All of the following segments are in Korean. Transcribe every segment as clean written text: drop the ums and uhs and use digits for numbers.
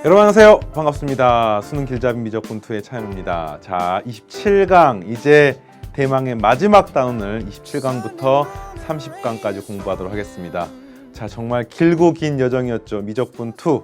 여러분 안녕하세요. 반갑습니다. 수능 길잡이 미적분2의 차현우입니다. 자, 27강 이제 대망의 마지막 단원을 27강부터 30강까지 공부하도록 하겠습니다. 자, 정말 길고 긴 여정이었죠. 미적분2.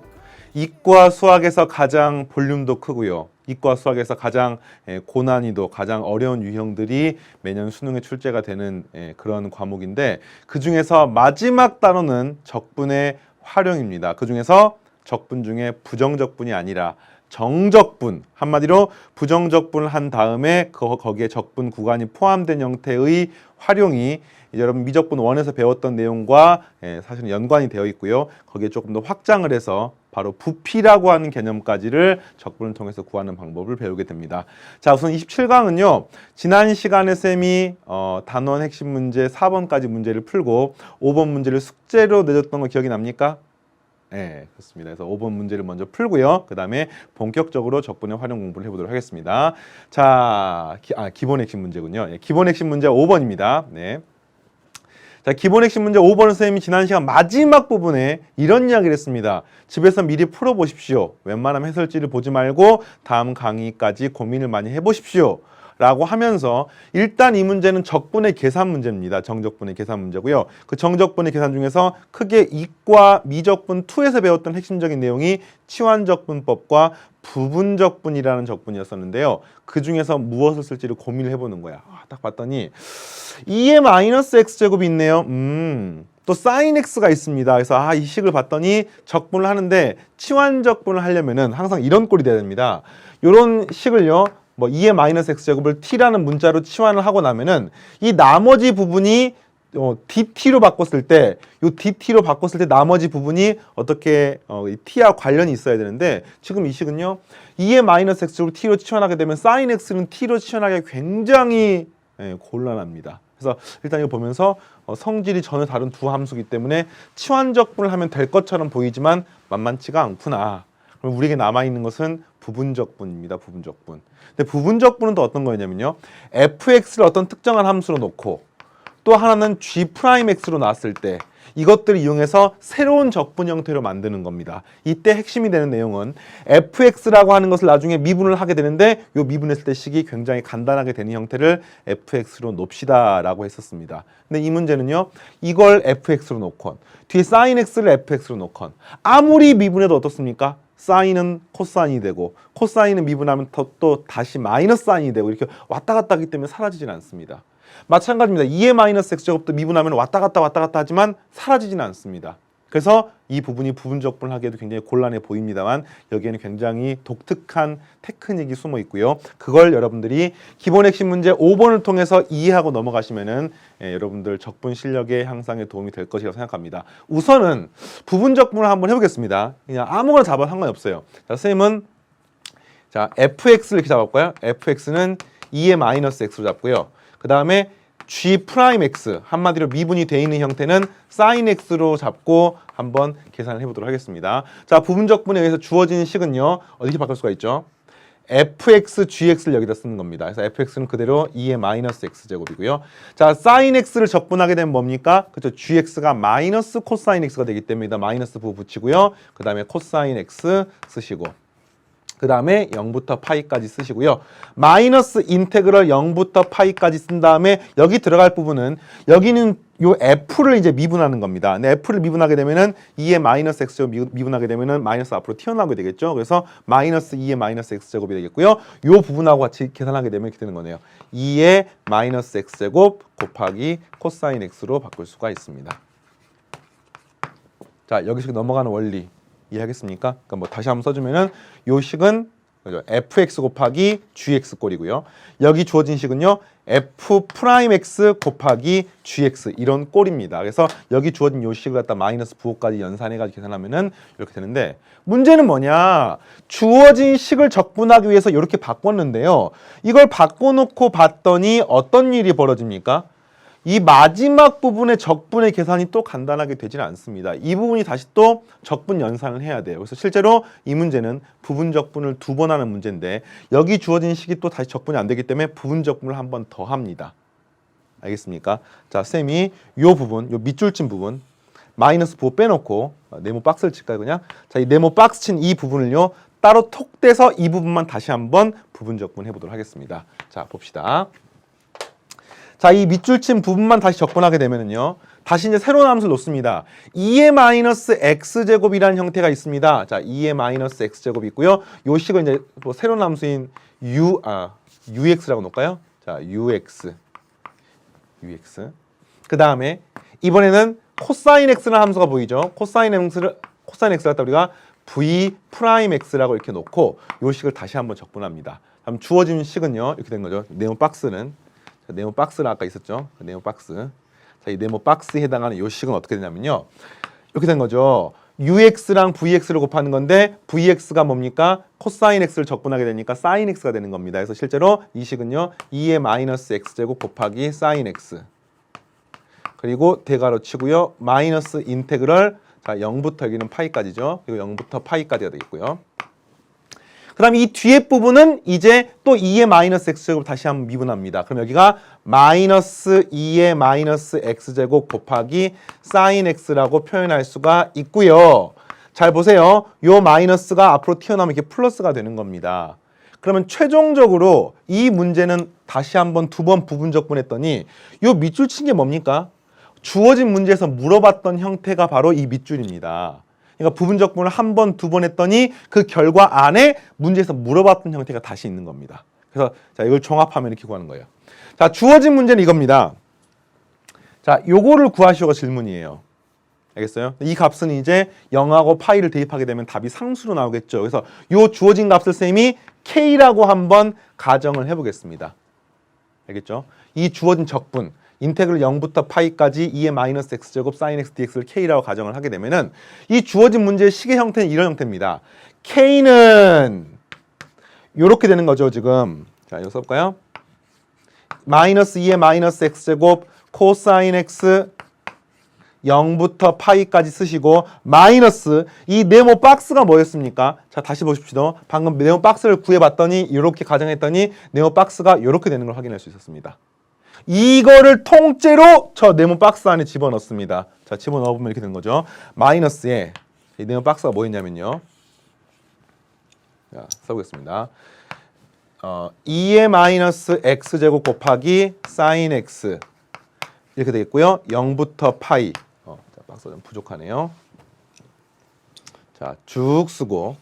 이과 수학에서 가장 볼륨도 크고요. 이과 수학에서 가장 고난이도, 가장 어려운 유형들이 매년 수능에 출제가 되는 그런 과목인데, 그 중에서 마지막 단원은 적분의 활용입니다. 그 중에서 적분 중에 부정적분이 아니라 정적분, 한마디로 부정적분을 한 다음에 거기에 적분 구간이 포함된 형태의 활용이 이제 여러분 미적분 1에서 배웠던 내용과 사실은 연관이 되어 있고요. 거기에 조금 더 확장을 해서 바로 부피라고 하는 개념까지를 적분을 통해서 구하는 방법을 배우게 됩니다. 자, 우선 27강은요. 지난 시간에 쌤이 단원 핵심 문제 4번까지 문제를 풀고 5번 문제를 숙제로 내줬던 거 기억이 납니까? 네, 그렇습니다. 그래서 5번 문제를 먼저 풀고요. 그 다음에 본격적으로 적분의 활용 공부를 해보도록 하겠습니다. 자, 기본 핵심 문제군요. 기본 핵심 문제 5번입니다. 네. 자, 기본 핵심 문제 5번은 선생님이 지난 시간 마지막 부분에 이런 이야기를 했습니다. 집에서 미리 풀어보십시오. 웬만하면 해설지를 보지 말고 다음 강의까지 고민을 많이 해보십시오. 라고 하면서 일단 이 문제는 적분의 계산 문제입니다. 정적분의 계산 문제고요. 그 정적분의 계산 중에서 크게 이과 미적분 2에서 배웠던 핵심적인 내용이 치환적분법과 부분적분이라는 적분이었었는데요. 그 중에서 무엇을 쓸지를 고민을 해보는 거야. 딱 봤더니 2의 마이너스 x제곱이 있네요. 또 sin x가 있습니다. 그래서 이 식을 봤더니 적분을 하는데 치환적분을 하려면은 항상 이런 꼴이 돼야 됩니다. 이런 식을요. 2의 마이너스 x제곱을 t라는 문자로 치환을 하고 나면은 이 나머지 부분이 dt로 바꿨을 때, 이 dt로 바꿨을 때 나머지 부분이 어떻게 t와 관련이 있어야 되는데, 지금 이 식은요 2의 마이너스 x제곱을 t로 치환하게 되면 sin x는 t로 치환하기가 굉장히 곤란합니다. 그래서 일단 이거 보면서 성질이 전혀 다른 두 함수이기 때문에 치환적분을 하면 될 것처럼 보이지만 만만치가 않구나. 그럼 우리에게 남아있는 것은 부분적분입니다. 부분적분. 근데 부분적분은 또 어떤 거냐면요. fx를 어떤 특정한 함수로 놓고 또 하나는 g'x로 놨을 때 이것들을 이용해서 새로운 적분 형태로 만드는 겁니다. 이때 핵심이 되는 내용은 fx라고 하는 것을 나중에 미분을 하게 되는데 이 미분했을 때 식이 굉장히 간단하게 되는 형태를 fx로 놉시다 라고 했었습니다. 근데 이 문제는요. 이걸 fx로 놓건 뒤에 sin x를 fx로 놓건 아무리 미분해도 어떻습니까? 사인은 코사인이 되고 코사인은 미분하면 또 다시 마이너스 사인이 되고 이렇게 왔다 갔다 하기 때문에 사라지진 않습니다. 마찬가지입니다. 2의 마이너스 x제곱도 미분하면 왔다 갔다 하지만 사라지지는 않습니다. 그래서 이 부분이 부분적분을 하기에도 굉장히 곤란해 보입니다만 여기에는 굉장히 독특한 테크닉이 숨어 있고요. 그걸 여러분들이 기본 핵심 문제 5번을 통해서 이해하고 넘어가시면은 여러분들 적분 실력의 향상에 도움이 될 것이라고 생각합니다. 우선은 부분적분을 한번 해보겠습니다. 그냥 아무거나 잡아도 상관이 없어요. 자, 선생님은 자 fx를 이렇게 잡았고요. fx는 2의 마이너스 x로 잡고요. 그 다음에 g'x 한마디로 미분이 되어 있는 형태는 sin x로 잡고 한번 계산을 해보도록 하겠습니다. 자, 부분적분에 의해서 주어진 식은요 어떻게 바꿀 수가 있죠? fx, gx를 여기다 쓰는 겁니다. 그래서 fx는 그대로 2의 마이너스 x제곱이고요. 자, sin x를 적분하게 되면 뭡니까? 그렇죠. gx가 마이너스 코사인 x가 되기 때문에 여기다 마이너스 부호 붙이고요. 그 다음에 코사인 x 쓰시고 그 다음에 0부터 파이까지 쓰시고요. 마이너스 인테그럴 0부터 파이까지 쓴 다음에 여기 들어갈 부분은 여기는 요 f를 이제 미분하는 겁니다. 근데 f를 미분하게 되면은 2의 마이너스 x제곱 미분하게 되면은 마이너스 앞으로 튀어나오게 되겠죠. 그래서 마이너스 2의 마이너스 x제곱이 되겠고요. 요 부분하고 같이 계산하게 되면 이렇게 되는 거네요. 2의 마이너스 x제곱 곱하기 코사인 x로 바꿀 수가 있습니다. 자, 여기서 넘어가는 원리 이해하겠습니까? 그러니까 뭐 다시 한번 써주면은 요 식은 그죠? fx 곱하기 gx 꼴이고요. 여기 주어진 식은요 f'x 곱하기 gx 이런 꼴입니다. 그래서 여기 주어진 요 식을 갖다 마이너스 부호까지 연산해가지고 계산하면은 이렇게 되는데 문제는 뭐냐? 주어진 식을 적분하기 위해서 이렇게 바꿨는데요. 이걸 바꿔놓고 봤더니 어떤 일이 벌어집니까? 이 마지막 부분의 적분의 계산이 또 간단하게 되지는 않습니다. 이 부분이 다시 또 적분 연산을 해야 돼요. 그래서 실제로 이 문제는 부분 적분을 2번 하는 문제인데 여기 주어진 식이 또 다시 적분이 안 되기 때문에 부분 적분을 한 번 더 합니다. 알겠습니까? 자, 쌤이 요 부분, 요 밑줄 친 부분 마이너스 부호 빼놓고 네모 박스를 칠까요 그냥? 자, 이 네모 박스 친 이 부분을요 따로 톡 떼서 이 부분만 다시 한번 부분 적분 해보도록 하겠습니다. 자, 봅시다. 자, 이 밑줄 친 부분만 다시 적분하게 되면은요 다시 이제 새로운 함수를 놓습니다. 2의 마이너스 x제곱이라는 형태가 있습니다. 자, 2의 마이너스 x제곱이 있고요. 요 식을 이제 또 새로운 함수인 ux라고 놓을까요? 자, ux. 그 다음에 이번에는 코사인 x라는 함수가 보이죠? 코사인 x를 갖다 우리가 v 프라임 x라고 이렇게 놓고 요 식을 다시 한번 적분합니다. 그럼 주어진 식은요 이렇게 된 거죠. 네모 박스는 자, 네모 박스는 아까 있었죠? 네모 박스. 자, 이 네모 박스에 해당하는 요 식은 어떻게 되냐면요. 이렇게 된 거죠. ux랑 vx를 곱하는 건데 vx가 뭡니까? 코사인 x를 적분하게 되니까 사인 x가 되는 겁니다. 그래서 실제로 이 식은요. 2의 마이너스 x제곱 곱하기 사인 x 그리고 대괄호 치고요. 마이너스 인테그럴 자 0부터 여기는 파이까지죠. 그리고 0부터 파이까지가 되겠고요. 그 다음에 이 뒤에 부분은 이제 또 2의 마이너스 x제곱 다시 한번 미분합니다. 그럼 여기가 마이너스 2의 마이너스 x제곱 곱하기 사인 x라고 표현할 수가 있고요. 잘 보세요. 요 마이너스가 앞으로 튀어나오면 이렇게 플러스가 되는 겁니다. 그러면 최종적으로 이 문제는 다시 한번 두 번 부분적분했더니 요 밑줄 친 게 뭡니까? 주어진 문제에서 물어봤던 형태가 바로 이 밑줄입니다. 그러니까 부분적분을 한 번, 두 번 했더니 그 결과 안에 문제에서 물어봤던 형태가 다시 있는 겁니다. 그래서 자 이걸 종합하면 이렇게 구하는 거예요. 자, 주어진 문제는 이겁니다. 자, 요거를 구하시오가 질문이에요. 알겠어요? 이 값은 이제 0하고 파이를 대입하게 되면 답이 상수로 나오겠죠. 그래서 요 주어진 값을 쌤이 k라고 한번 가정을 해보겠습니다. 알겠죠? 이 주어진 적분 인테그럴 0부터 파이까지 2의 마이너스 x제곱 사인 x dx를 k라고 가정을 하게 되면은 이 주어진 문제의 식의 형태는 이런 형태입니다. k는 요렇게 되는 거죠, 지금. 자, 이거 써볼까요? 마이너스 2의 마이너스 x제곱 코사인 x 0부터 파이까지 쓰시고 마이너스 이 네모 박스가 뭐였습니까? 자, 다시 보십시오. 방금 네모 박스를 구해봤더니 이렇게 가정했더니 네모 박스가 이렇게 되는 걸 확인할 수 있었습니다. 이거를 통째로 저 네모 박스 안에 집어넣습니다. 자, 집어넣으면 이렇게 되는 거죠. 마이너스에 이 네모 박스가 뭐였냐면요. 자, 써보겠습니다. 2의 마이너스 x제곱 곱하기 사인 x 이렇게 되겠고요. 0부터 파이 자, 박스가 좀 부족하네요. 자, 쭉 쓰고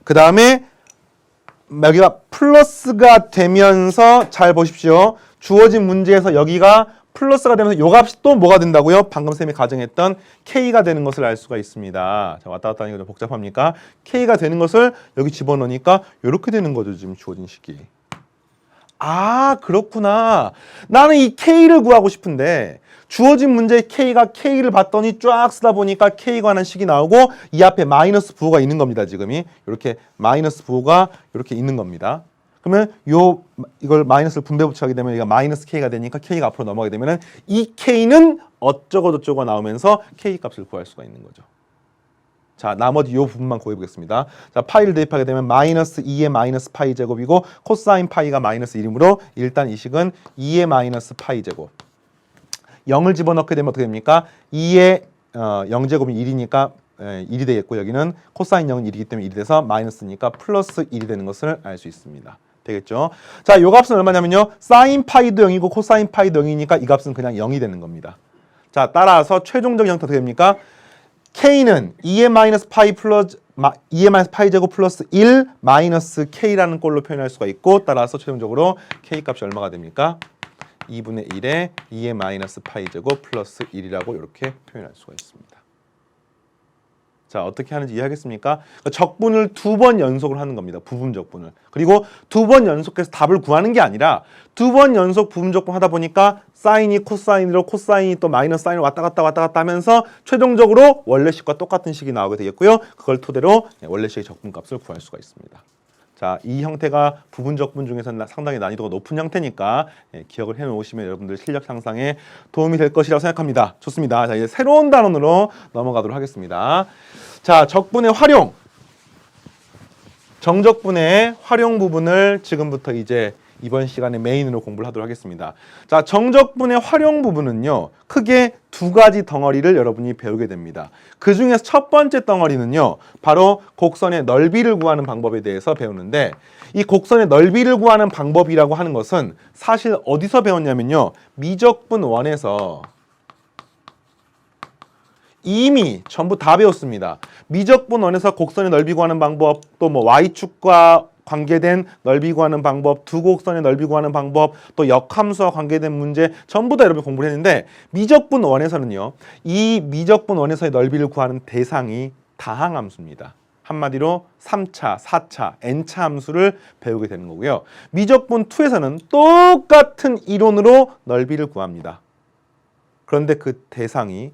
그 다음에 여기가 플러스가 되면서 잘 보십시오. 주어진 문제에서 여기가 플러스가 되면서 요 값이 또 뭐가 된다고요? 방금 쌤이 가정했던 k가 되는 것을 알 수가 있습니다. 자, 왔다 갔다 하니까 좀 복잡합니까? k가 되는 것을 여기 집어넣으니까 이렇게 되는 거죠. 지금 주어진 식이. 아, 그렇구나. 나는 이 k를 구하고 싶은데 주어진 문제의 k가 k를 봤더니 쫙 쓰다 보니까 k에 관한 식이 나오고 이 앞에 마이너스 부호가 있는 겁니다. 지금이 이렇게 마이너스 부호가 이렇게 있는 겁니다. 그러면 이걸 마이너스를 분배 붙여하게 되면 얘가 마이너스 k가 되니까 k가 앞으로 넘어가게 되면은 이 k는 어쩌고 저쩌고 나오면서 k 값을 구할 수가 있는 거죠. 자, 나머지 이 부분만 구해 보겠습니다. 자, 파이를 대입하게 되면 마이너스 2의 마이너스 파이 제곱이고 코사인 파이가 마이너스 1이므로 일단 이 식은 2의 마이너스 파이 제곱 0을 집어넣게 되면 어떻게 됩니까? 2의 0제곱이 1이니까 1이 되겠고 여기는 코사인 0은 1이기 때문에 1이 돼서 마이너스니까 플러스 1이 되는 것을 알 수 있습니다. 되겠죠? 자, 요 값은 얼마냐면요. 사인 파이도 0이고 코사인 파이도 0이니까 이 값은 그냥 0이 되는 겁니다. 자, 따라서 최종적인 형태 어떻게 됩니까? k는 2의 마이너스 파이 플러스 2의 마이너스 파이 제곱 플러스 1 마이너스 k라는 꼴로 표현할 수가 있고 따라서 최종적으로 k 값이 얼마가 됩니까? 2분의 1에 2의 마이너스 파이 제곱 플러스 1이라고 이렇게 표현할 수가 있습니다. 자, 어떻게 하는지 이해하겠습니까? 적분을 두 번 연속을 하는 겁니다. 부분 적분을. 그리고 두 번 연속해서 답을 구하는 게 아니라 두 번 연속 부분 적분 하다 보니까 사인이 코사인으로 코사인이 또 마이너스 사인으로 왔다 갔다 하면서 최종적으로 원래식과 똑같은 식이 나오게 되겠고요. 그걸 토대로 원래식의 적분값을 구할 수가 있습니다. 자, 이 형태가 부분 적분 중에서는 상당히 난이도가 높은 형태니까 기억을 해놓으시면 여러분들 실력 향상에 도움이 될 것이라고 생각합니다. 좋습니다. 자, 이제 새로운 단원으로 넘어가도록 하겠습니다. 자, 적분의 활용. 정적분의 활용 부분을 지금부터 이제 이번 시간에 메인으로 공부를 하도록 하겠습니다. 자, 정적분의 활용 부분은요, 크게 두 가지 덩어리를 여러분이 배우게 됩니다. 그 중에서 첫 번째 덩어리는요, 바로 곡선의 넓이를 구하는 방법에 대해서 배우는데, 이 곡선의 넓이를 구하는 방법이라고 하는 것은 사실 어디서 배웠냐면요, 미적분 1에서 이미 전부 다 배웠습니다. 미적분 1에서 곡선의 넓이 구하는 방법, 또 뭐 y축과 관계된 넓이 구하는 방법, 두 곡선의 넓이 구하는 방법, 또 역함수와 관계된 문제 전부 다 여러분 공부를 했는데, 미적분 1에서는요, 이 미적분 1에서의 넓이를 구하는 대상이 다항함수입니다. 한마디로 3차, 4차, n차 함수를 배우게 되는 거고요. 미적분 2에서는 똑같은 이론으로 넓이를 구합니다. 그런데 그 대상이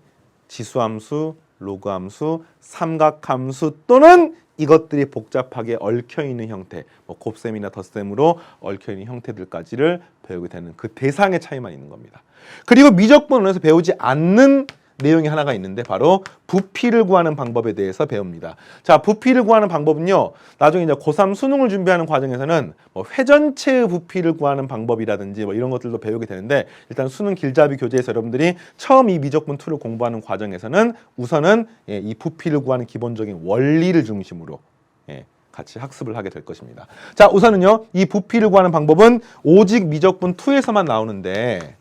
지수함수, 로그함수, 삼각함수 또는 이것들이 복잡하게 얽혀있는 형태, 뭐 곱셈이나 덧셈으로 얽혀있는 형태들까지를 배우게 되는 그 대상의 차이만 있는 겁니다. 그리고 미적분원에서 배우지 않는 내용이 하나가 있는데, 바로 부피를 구하는 방법에 대해서 배웁니다. 자, 부피를 구하는 방법은요, 나중에 이제 고3 수능을 준비하는 과정에서는 뭐 회전체의 부피를 구하는 방법이라든지 뭐 이런 것들도 배우게 되는데, 일단 수능 길잡이 교재에서 여러분들이 처음 이 미적분 2를 공부하는 과정에서는 우선은 이 부피를 구하는 기본적인 원리를 중심으로 같이 학습을 하게 될 것입니다. 자, 우선은요, 이 부피를 구하는 방법은 오직 미적분 2에서만 나오는데,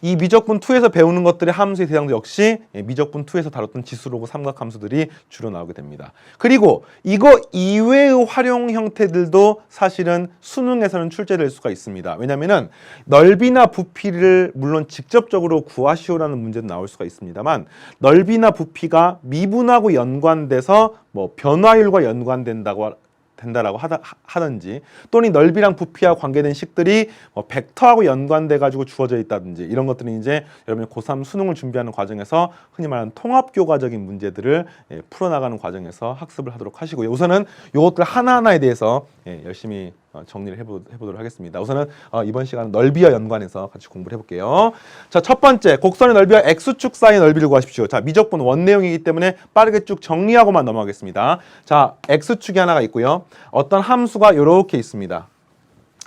이 미적분 2에서 배우는 것들의 함수의 대상도 역시 미적분 2에서 다뤘던 지수로그 삼각함수들이 주로 나오게 됩니다. 그리고 이거 이외의 활용 형태들도 사실은 수능에서는 출제될 수가 있습니다. 왜냐하면 넓이나 부피를 물론 직접적으로 구하시오라는 문제도 나올 수가 있습니다만, 넓이나 부피가 미분하고 연관돼서 뭐 변화율과 연관된다고 된다라고 하든지, 또는 넓이랑 부피와 관계된 식들이 벡터하고 연관돼 가지고 주어져 있다든지, 이런 것들은 이제 여러분이 고3 수능을 준비하는 과정에서 흔히 말하는 통합교과적인 문제들을 풀어나가는 과정에서 학습을 하도록 하시고요. 우선은 이것들 하나하나에 대해서 열심히 정리를 해보도록 하겠습니다. 우선은 이번 시간은 넓이와 연관해서 같이 공부를 해볼게요. 자, 첫 번째, 곡선의 넓이와 X축 사이의 넓이를 구하십시오. 자, 미적분 1 내용이기 때문에 빠르게 쭉 정리하고만 넘어가겠습니다. 자, X축이 하나가 있고요. 어떤 함수가 이렇게 있습니다.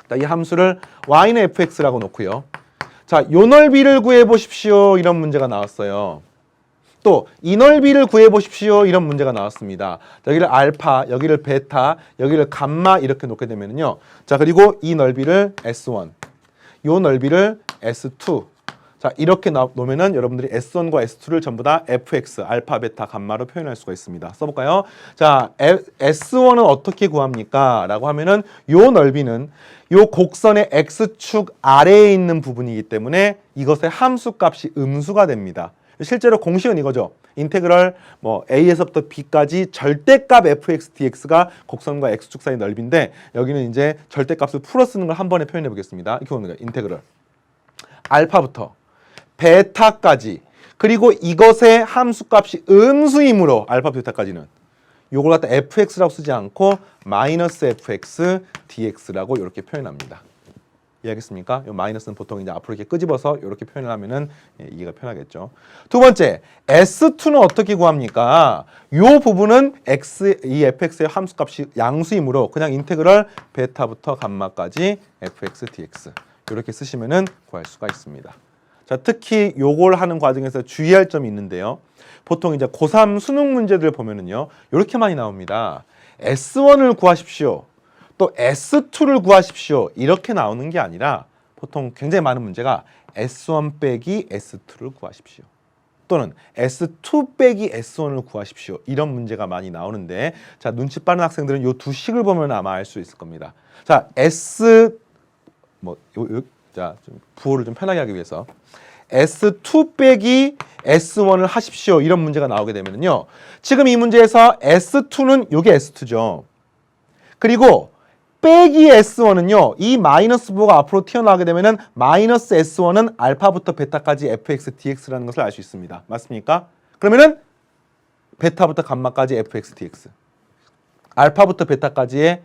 자, 이 함수를 y는 fx라고 놓고요. 자, 요 넓이를 구해보십시오. 이런 문제가 나왔어요. 또 이 넓이를 구해보십시오. 이런 문제가 나왔습니다. 여기를 알파, 여기를 베타, 여기를 감마 이렇게 놓게 되면요. 자, 그리고 이 넓이를 S1, 요 넓이를 S2. 자, 이렇게 놓으면은 여러분들이 S1과 S2를 전부 다 fx, 알파, 베타, 감마로 표현할 수가 있습니다. 써볼까요? 자, S1은 어떻게 구합니까? 라고 하면은 요 넓이는 요 곡선의 X축 아래에 있는 부분이기 때문에 이것의 함수값이 음수가 됩니다. 실제로 공식은 이거죠. 인테그럴 뭐 a에서부터 b까지 절대값 fx dx가 곡선과 x축 사이 넓이인데, 여기는 이제 절대값을 풀어 쓰는 걸 한 번에 표현해 보겠습니다. 이렇게 보는 거예요. 인테그럴 알파부터 베타까지, 그리고 이것의 함수값이 음수이므로 알파 베타까지는 요걸 갖다 fx라고 쓰지 않고 마이너스 fx dx라고 이렇게 표현합니다. 이해하겠습니까? 요 마이너스는 보통 이제 앞으로 이렇게 끄집어서 이렇게 표현을 하면은 이해가 편하겠죠. 두 번째, S2는 어떻게 구합니까? 요 부분은 이 fx의 함수값이 양수이므로 그냥 인테그럴 베타부터 감마까지 fx dx 이렇게 쓰시면은 구할 수가 있습니다. 자, 특히 요걸 하는 과정에서 주의할 점이 있는데요. 보통 이제 고3 수능 문제들 보면은요, 이렇게 많이 나옵니다. S1을 구하십시오. 또 S2를 구하십시오. 이렇게 나오는 게 아니라 보통 굉장히 많은 문제가 S1 빼기 S2를 구하십시오. 또는 S2 빼기 S1을 구하십시오. 이런 문제가 많이 나오는데, 자, 눈치 빠른 학생들은 요 두 식을 보면 아마 알 수 있을 겁니다. 자, 자, 좀 부호를 좀 편하게 하기 위해서 S2 빼기 S1을 하십시오. 이런 문제가 나오게 되면요. 지금 이 문제에서 S2는 요게 S2죠. 그리고 빼기 S1은요, 이 마이너스 부호가 앞으로 튀어나오게 되면은 마이너스 S1은 알파부터 베타까지 fx dx라는 것을 알 수 있습니다. 맞습니까? 그러면은 베타부터 감마까지 fx dx, 알파부터 베타까지의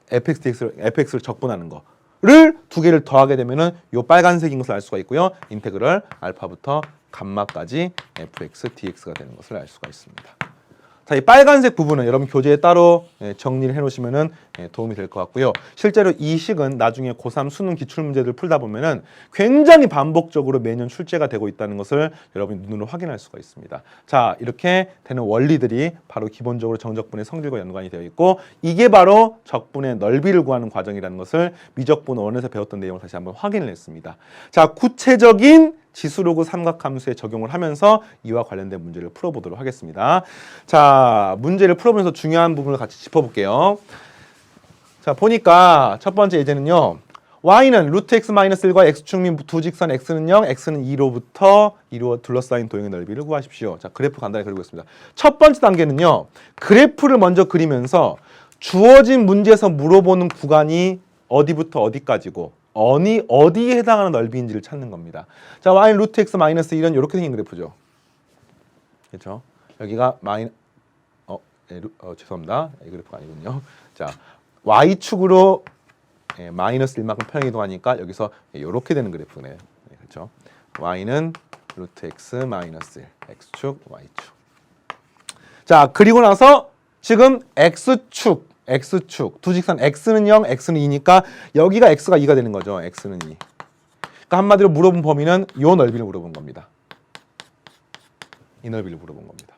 fx를 적분하는 거를 두 개를 더하게 되면은 요 빨간색인 것을 알 수가 있고요. 인테그럴 알파부터 감마까지 fx dx가 되는 것을 알 수가 있습니다. 자, 이 빨간색 부분은 여러분 교재에 따로 정리를 해놓으시면은 도움이 될 것 같고요. 실제로 이 식은 나중에 고3 수능 기출문제들 풀다 보면은 굉장히 반복적으로 매년 출제가 되고 있다는 것을 여러분이 눈으로 확인할 수가 있습니다. 자, 이렇게 되는 원리들이 바로 기본적으로 정적분의 성질과 연관이 되어 있고, 이게 바로 적분의 넓이를 구하는 과정이라는 것을 미적분 1에서 배웠던 내용을 다시 한번 확인을 했습니다. 자, 구체적인 지수로그 삼각함수에 적용을 하면서 이와 관련된 문제를 풀어보도록 하겠습니다. 자, 문제를 풀어보면서 중요한 부분을 같이 짚어볼게요. 자, 보니까 첫 번째 예제는요. y는 루트 x 마이너스 1과 x축 및 두 직선 x는 0, x는 2로부터 2로 둘러싸인 도형의 넓이를 구하십시오. 자, 그래프 간단히 그리고 있습니다. 첫 번째 단계는요. 그래프를 먼저 그리면서 주어진 문제에서 물어보는 구간이 어디부터 어디까지고 어디에 해당하는 넓이인지를 찾는 겁니다. 자, y는 루트 x 마이너스 1은 이렇게 생긴 그래프죠. 그렇죠? 여기가 죄송합니다. 이 그래프가 아니군요. 자, y축으로 마이너스 1만큼 평행이동하니까 여기서 이렇게 되는 그래프네요. 그렇죠? y는 루트 x 마이너스 1, x축, y축. 자, 그리고 나서 지금 x축 두 직선 x는 0, x는 2니까 여기가 x가 2가 되는 거죠. x는 2. 그러니까 한마디로 물어본 범위는 이 넓이를 물어본 겁니다. 이 넓이를 물어본 겁니다.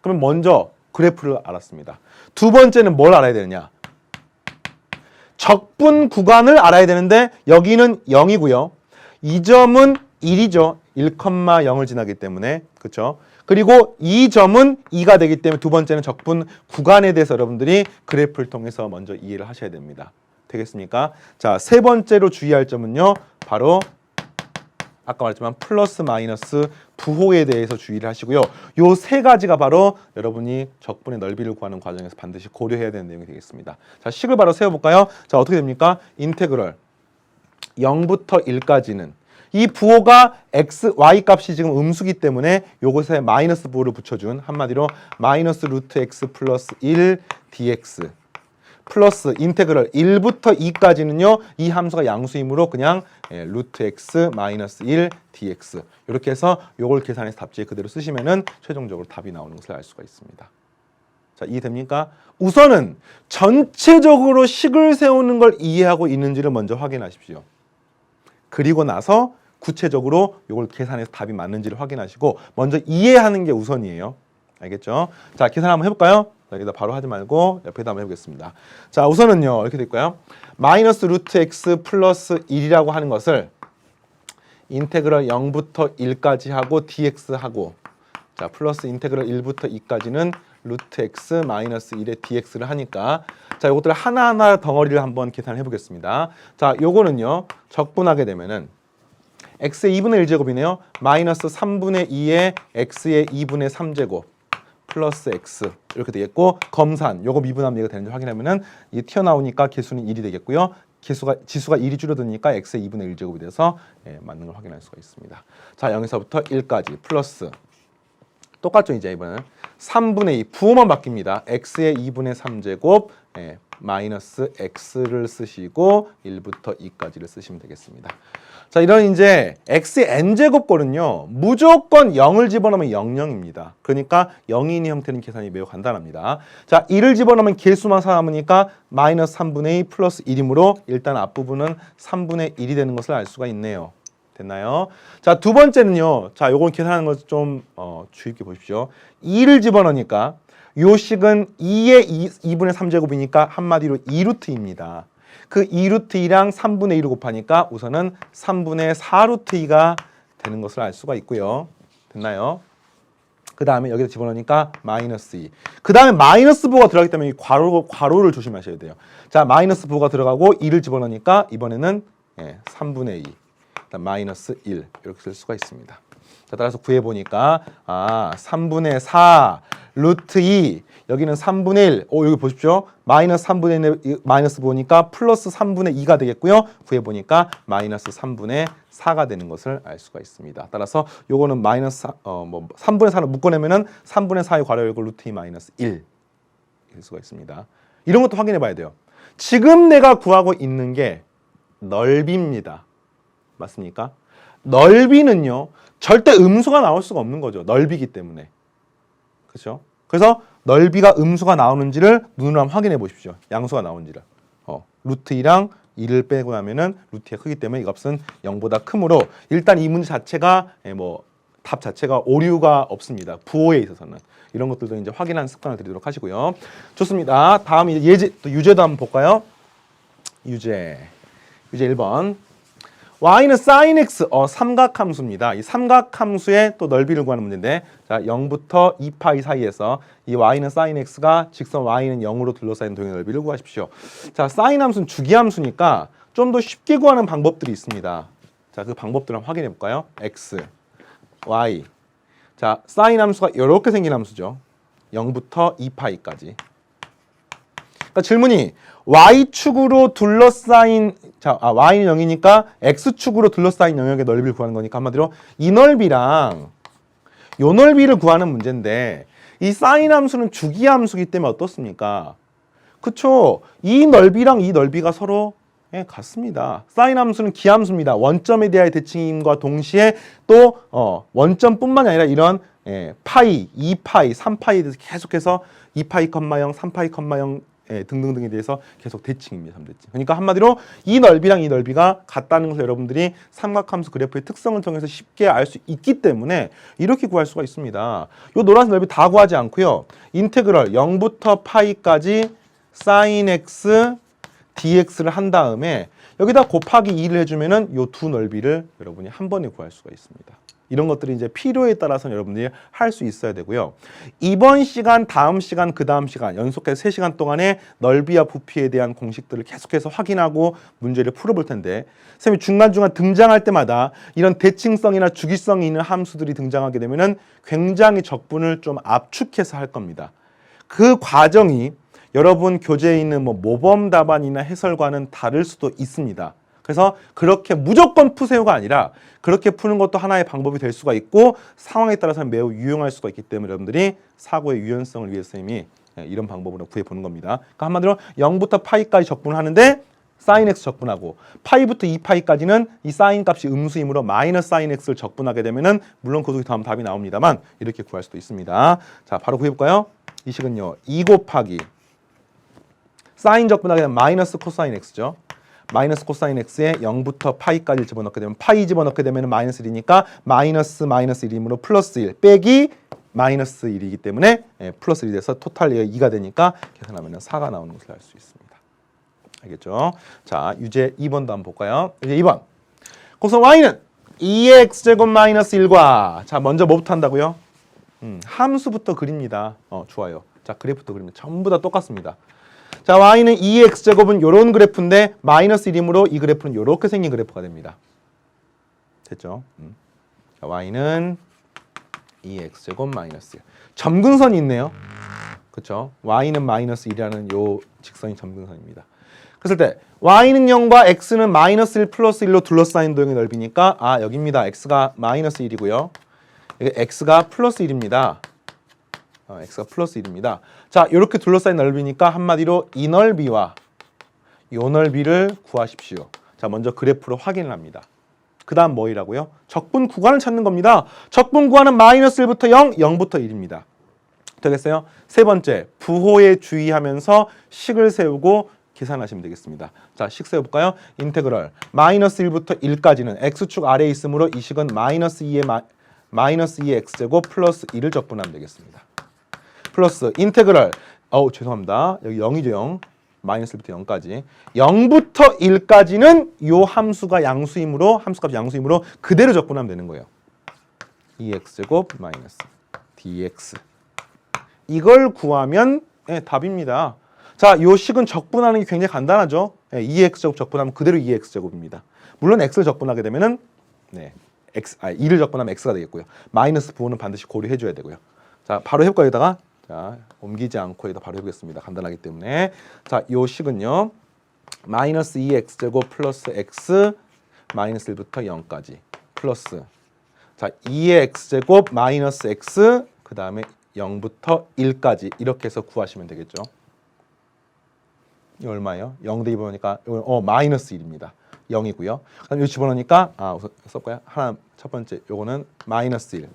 그러면 먼저 그래프를 알았습니다. 두 번째는 뭘 알아야 되느냐? 적분 구간을 알아야 되는데 여기는 0이고요. 이 점은 1이죠. 1,0을 지나기 때문에. 그렇죠? 그리고 이 점은 2가 되기 때문에 두 번째는 적분 구간에 대해서 여러분들이 그래프를 통해서 먼저 이해를 하셔야 됩니다. 되겠습니까? 자, 세 번째로 주의할 점은요. 바로 아까 말했지만 플러스 마이너스 부호에 대해서 주의를 하시고요. 요 세 가지가 바로 여러분이 적분의 넓이를 구하는 과정에서 반드시 고려해야 되는 내용이 되겠습니다. 자, 식을 바로 세워볼까요? 자, 어떻게 됩니까? 인테그럴 0부터 1까지는 이 부호가 x, y 값이 지금 음수기 때문에 요것에 마이너스 부호를 붙여준 한마디로 마이너스 루트 x 플러스 1 dx 플러스 인테그럴 1부터 2까지는요. 이 함수가 양수이므로 그냥 루트 x 마이너스 1 dx 이렇게 해서 요걸 계산해서 답지에 그대로 쓰시면은 최종적으로 답이 나오는 것을 알 수가 있습니다. 자, 이해됩니까? 우선은 전체적으로 식을 세우는 걸 이해하고 있는지를 먼저 확인하십시오. 그리고 나서 구체적으로 이걸 계산해서 답이 맞는지를 확인하시고 먼저 이해하는 게 우선이에요. 알겠죠? 자, 계산 한번 해볼까요? 여기다 바로 하지 말고 옆에다 한번 해보겠습니다. 자, 우선은요. 이렇게 될까요? 마이너스 루트 x 플러스 1이라고 하는 것을 인테그럴 0부터 1까지 하고 dx 하고 자, 플러스 인테그럴 1부터 2까지는 루트 x 마이너스 1의 dx를 하니까 자, 이것들을 하나하나 덩어리를 한번 계산해 보겠습니다. 자, 요거는요. 적분하게 되면은 x의 2분의 1제곱이네요. 마이너스 3분의 2의 x의 2분의 3제곱 플러스 x 이렇게 되겠고 검산 요거 미분하면 얘가 되는지 확인하면은 이게 튀어나오니까 개수는 1이 되겠고요. 지수가 1이 줄어드니까 x의 2분의 1제곱이 돼서 맞는 걸 확인할 수가 있습니다. 자, 여기서부터 1까지 플러스 똑같죠. 이제 이번에는 3분의 2 부호만 바뀝니다. x의 2분의 3제곱 마이너스 x를 쓰시고 1부터 2까지를 쓰시면 되겠습니다. 자, 이런 이제 x의 n제곱꼴은요. 무조건 0을 집어넣으면 00입니다. 그러니까 0인의 형태는 계산이 매우 간단합니다. 자, 1을 집어넣으면 개수만 살아남으니까 마이너스 3분의 2 플러스 1이므로 일단 앞부분은 3분의 1이 되는 것을 알 수가 있네요. 됐나요? 자, 두 번째는요. 자, 요건 계산하는 거 좀 주의 깊게 보십시오. 2를 집어넣으니까 요 식은 2의 2분의 3제곱이니까 한마디로 2루트입니다. 그 2루트 2랑 3분의 2를 곱하니까 우선은 3분의 4루트 2가 되는 것을 알 수가 있고요. 됐나요? 그 다음에 여기다 집어넣으니까 마이너스 2. 그 다음에 마이너스 부호가 들어가기 때문에 이 괄호를 조심하셔야 돼요. 자, 마이너스 부호가 들어가고 2를 집어넣으니까 이번에는 3분의 2. 마이너스 1 이렇게 쓸 수가 있습니다. 자, 따라서 구해보니까 3분의 4 루트 2 여기는 3분의 1 여기 보십시오. 마이너스 3분의 1 마이너스 보니까 플러스 3분의 2가 되겠고요. 구해보니까 마이너스 3분의 4가 되는 것을 알 수가 있습니다. 따라서 요거는 마이너스 3분의 4를 묶어내면은 3분의 4의 괄호 열고 루트 2 마이너스 1 될 수가 있습니다. 이런 것도 확인해 봐야 돼요. 지금 내가 구하고 있는 게 넓이입니다. 맞습니까? 넓이는요 절대 음수가 나올 수가 없는 거죠. 넓이기 때문에. 그렇죠? 그래서 넓이가 음수가 나오는지를 눈으로 한번 확인해 보십시오. 양수가 나오는지를. 루트 2랑 2를 빼고 나면은 루트 2가 크기 때문에 이 값은 0보다 크므로 일단 이 문제 자체가 답 자체가 오류가 없습니다. 부호에 있어서는. 이런 것들도 이제 확인하는 습관을 들이도록 하시고요. 좋습니다. 다음 유제도 한번 볼까요? 유제 1번. y는 sin x, 삼각함수입니다. 이 삼각함수의 또 넓이를 구하는 문제인데, 자, 0부터 2파이 사이에서 이 y는 sin x가 직선 y는 0으로 둘러싸인 도형의 넓이를 구하십시오. 자, sin 함수는 주기함수니까 좀 더 쉽게 구하는 방법들이 있습니다. 자, 그 방법들을 한번 확인해 볼까요? x, y. 자, sin 함수가 이렇게 생긴 함수죠. 0부터 2파이까지. 그러니까 질문이 y축으로 둘러싸인 y는 0이니까 x축으로 둘러싸인 영역의 넓이를 구하는 거니까 한마디로 이 넓이랑 요 넓이를 구하는 문제인데 이 sin 함수는 주기 함수이기 때문에 어떻습니까? 그쵸? 이 넓이랑 이 넓이가 서로 같습니다. sin 함수는 기함수입니다. 원점에 대하여 대칭임과 동시에 또 원점뿐만이 아니라 이런 파이, 2파이, 3파이에 대해서 계속해서 2파이, 0, 3파이, 0 등등등에 대해서 계속 대칭입니다. 3대칭. 그러니까 한마디로 이 넓이랑 이 넓이가 같다는 것을 여러분들이 삼각함수 그래프의 특성을 통해서 쉽게 알 수 있기 때문에 이렇게 구할 수가 있습니다. 이 노란색 넓이 다 구하지 않고요. 인테그럴 0부터 파이까지 sin x dx를 한 다음에 여기다 곱하기 2를 해주면은 이 두 넓이를 여러분이 한 번에 구할 수가 있습니다. 이런 것들이 이제 필요에 따라서는 여러분들이 할 수 있어야 되고요. 이번 시간, 다음 시간, 그 다음 시간 연속해서 3시간 동안에 넓이와 부피에 대한 공식들을 계속해서 확인하고 문제를 풀어볼 텐데 선생님이 중간중간 등장할 때마다 이런 대칭성이나 주기성이 있는 함수들이 등장하게 되면은 굉장히 적분을 좀 압축해서 할 겁니다. 그 과정이 여러분 교재에 있는 모범 답안이나 해설과는 다를 수도 있습니다. 그래서 그렇게 무조건 푸세요가 아니라 그렇게 푸는 것도 하나의 방법이 될 수가 있고 상황에 따라서는 매우 유용할 수가 있기 때문에 여러분들이 사고의 유연성을 위해서 선생님이 이런 방법으로 구해보는 겁니다. 그러니까 한마디로 0부터 파이까지 적분을 하는데 sin x 적분하고 파이부터 2파이까지는 이 sin 값이 음수이므로 마이너스 sin x를 적분하게 되면은 물론 그 속에 다음 답이 나옵니다만 이렇게 구할 수도 있습니다. 자, 바로 구해볼까요? 이 식은요. 2 곱하기 sin 적분하게 되면 마이너스 코사인 x죠. 마이너스 코사인 x에 0부터 파이까지 집어넣게 되면 파이 집어넣게 되면 마이너스 1이니까 마이너스 1이므로 플러스 1 빼기 마이너스 1이기 때문에 플러스 1이 돼서 토탈 2가 되니까 계산하면 4가 나오는 것을 알 수 있습니다. 알겠죠? 자, 유제 2번도 한번 볼까요? 유제 2번. 곡선 y는 2x제곱 마이너스 1과 자, 먼저 뭐부터 한다고요? 함수부터 그립니다. 좋아요. 자, 그래프부터 그립니다. 전부 다 똑같습니다. 자, y는 2x제곱은 이런 그래프인데 마이너스 1이므로 이 그래프는 이렇게 생긴 그래프가 됩니다. 됐죠? 자, y는 2x제곱 마이너스 1. 점근선이 있네요. 그렇죠? y는 마이너스 1이라는 요 직선이 점근선입니다. 그랬을 때 y는 0과 x는 마이너스 1 플러스 1로 둘러싸인 도형의 넓이니까 여기입니다. x가 마이너스 1이고요. x가 플러스 1입니다. x가 플러스 1입니다. 자, 이렇게 둘러싸인 넓이니까 한마디로 이 넓이와 이 넓이를 구하십시오. 자, 먼저 그래프로 확인을 합니다. 그 다음 뭐이라고요? 적분 구간을 찾는 겁니다. 적분 구간은 마이너스 1부터 0, 0부터 1입니다. 되겠어요? 세 번째, 부호에 주의하면서 식을 세우고 계산하시면 되겠습니다. 자, 식 세워볼까요? 인테그럴 마이너스 1부터 1까지는 x축 아래에 있으므로 이 식은 마이너스 2의 x제곱 플러스 1을 적분하면 되겠습니다. 플러스 인테그럴 죄송합니다. 여기 0이죠. 0. 마이너스 1부터 0까지. 0부터 1까지는 요 함수가 양수이므로 함수값이 양수이므로 그대로 적분하면 되는 거예요. 2x제곱 마이너스 dx. 이걸 구하면 답입니다. 자, 요 식은 적분하는 게 굉장히 간단하죠. 2x제곱 적분하면 그대로 2x제곱입니다. 물론 x를 적분하게 되면은 2를 적분하면 x가 되겠고요. 마이너스 부호는 반드시 고려해 줘야 되고요. 자, 바로 해볼까요? 여기다가 자, 옮기지 않고 여기다 바로 해보겠습니다. 간단하기 때문에. 자, 요 식은요. 마이너스 2x제곱 플러스 x 마이너스 1부터 0까지 플러스 자, 2의 x제곱 마이너스 x 그 다음에 0부터 1까지 이렇게 해서 구하시면 되겠죠. 이 얼마예요? 0 대입해보니까 마이너스 1입니다. 0이고요. 그다음 여기 집어넣으니까 우선 썼고요. 하나 첫 번째 요거는 마이너스 1.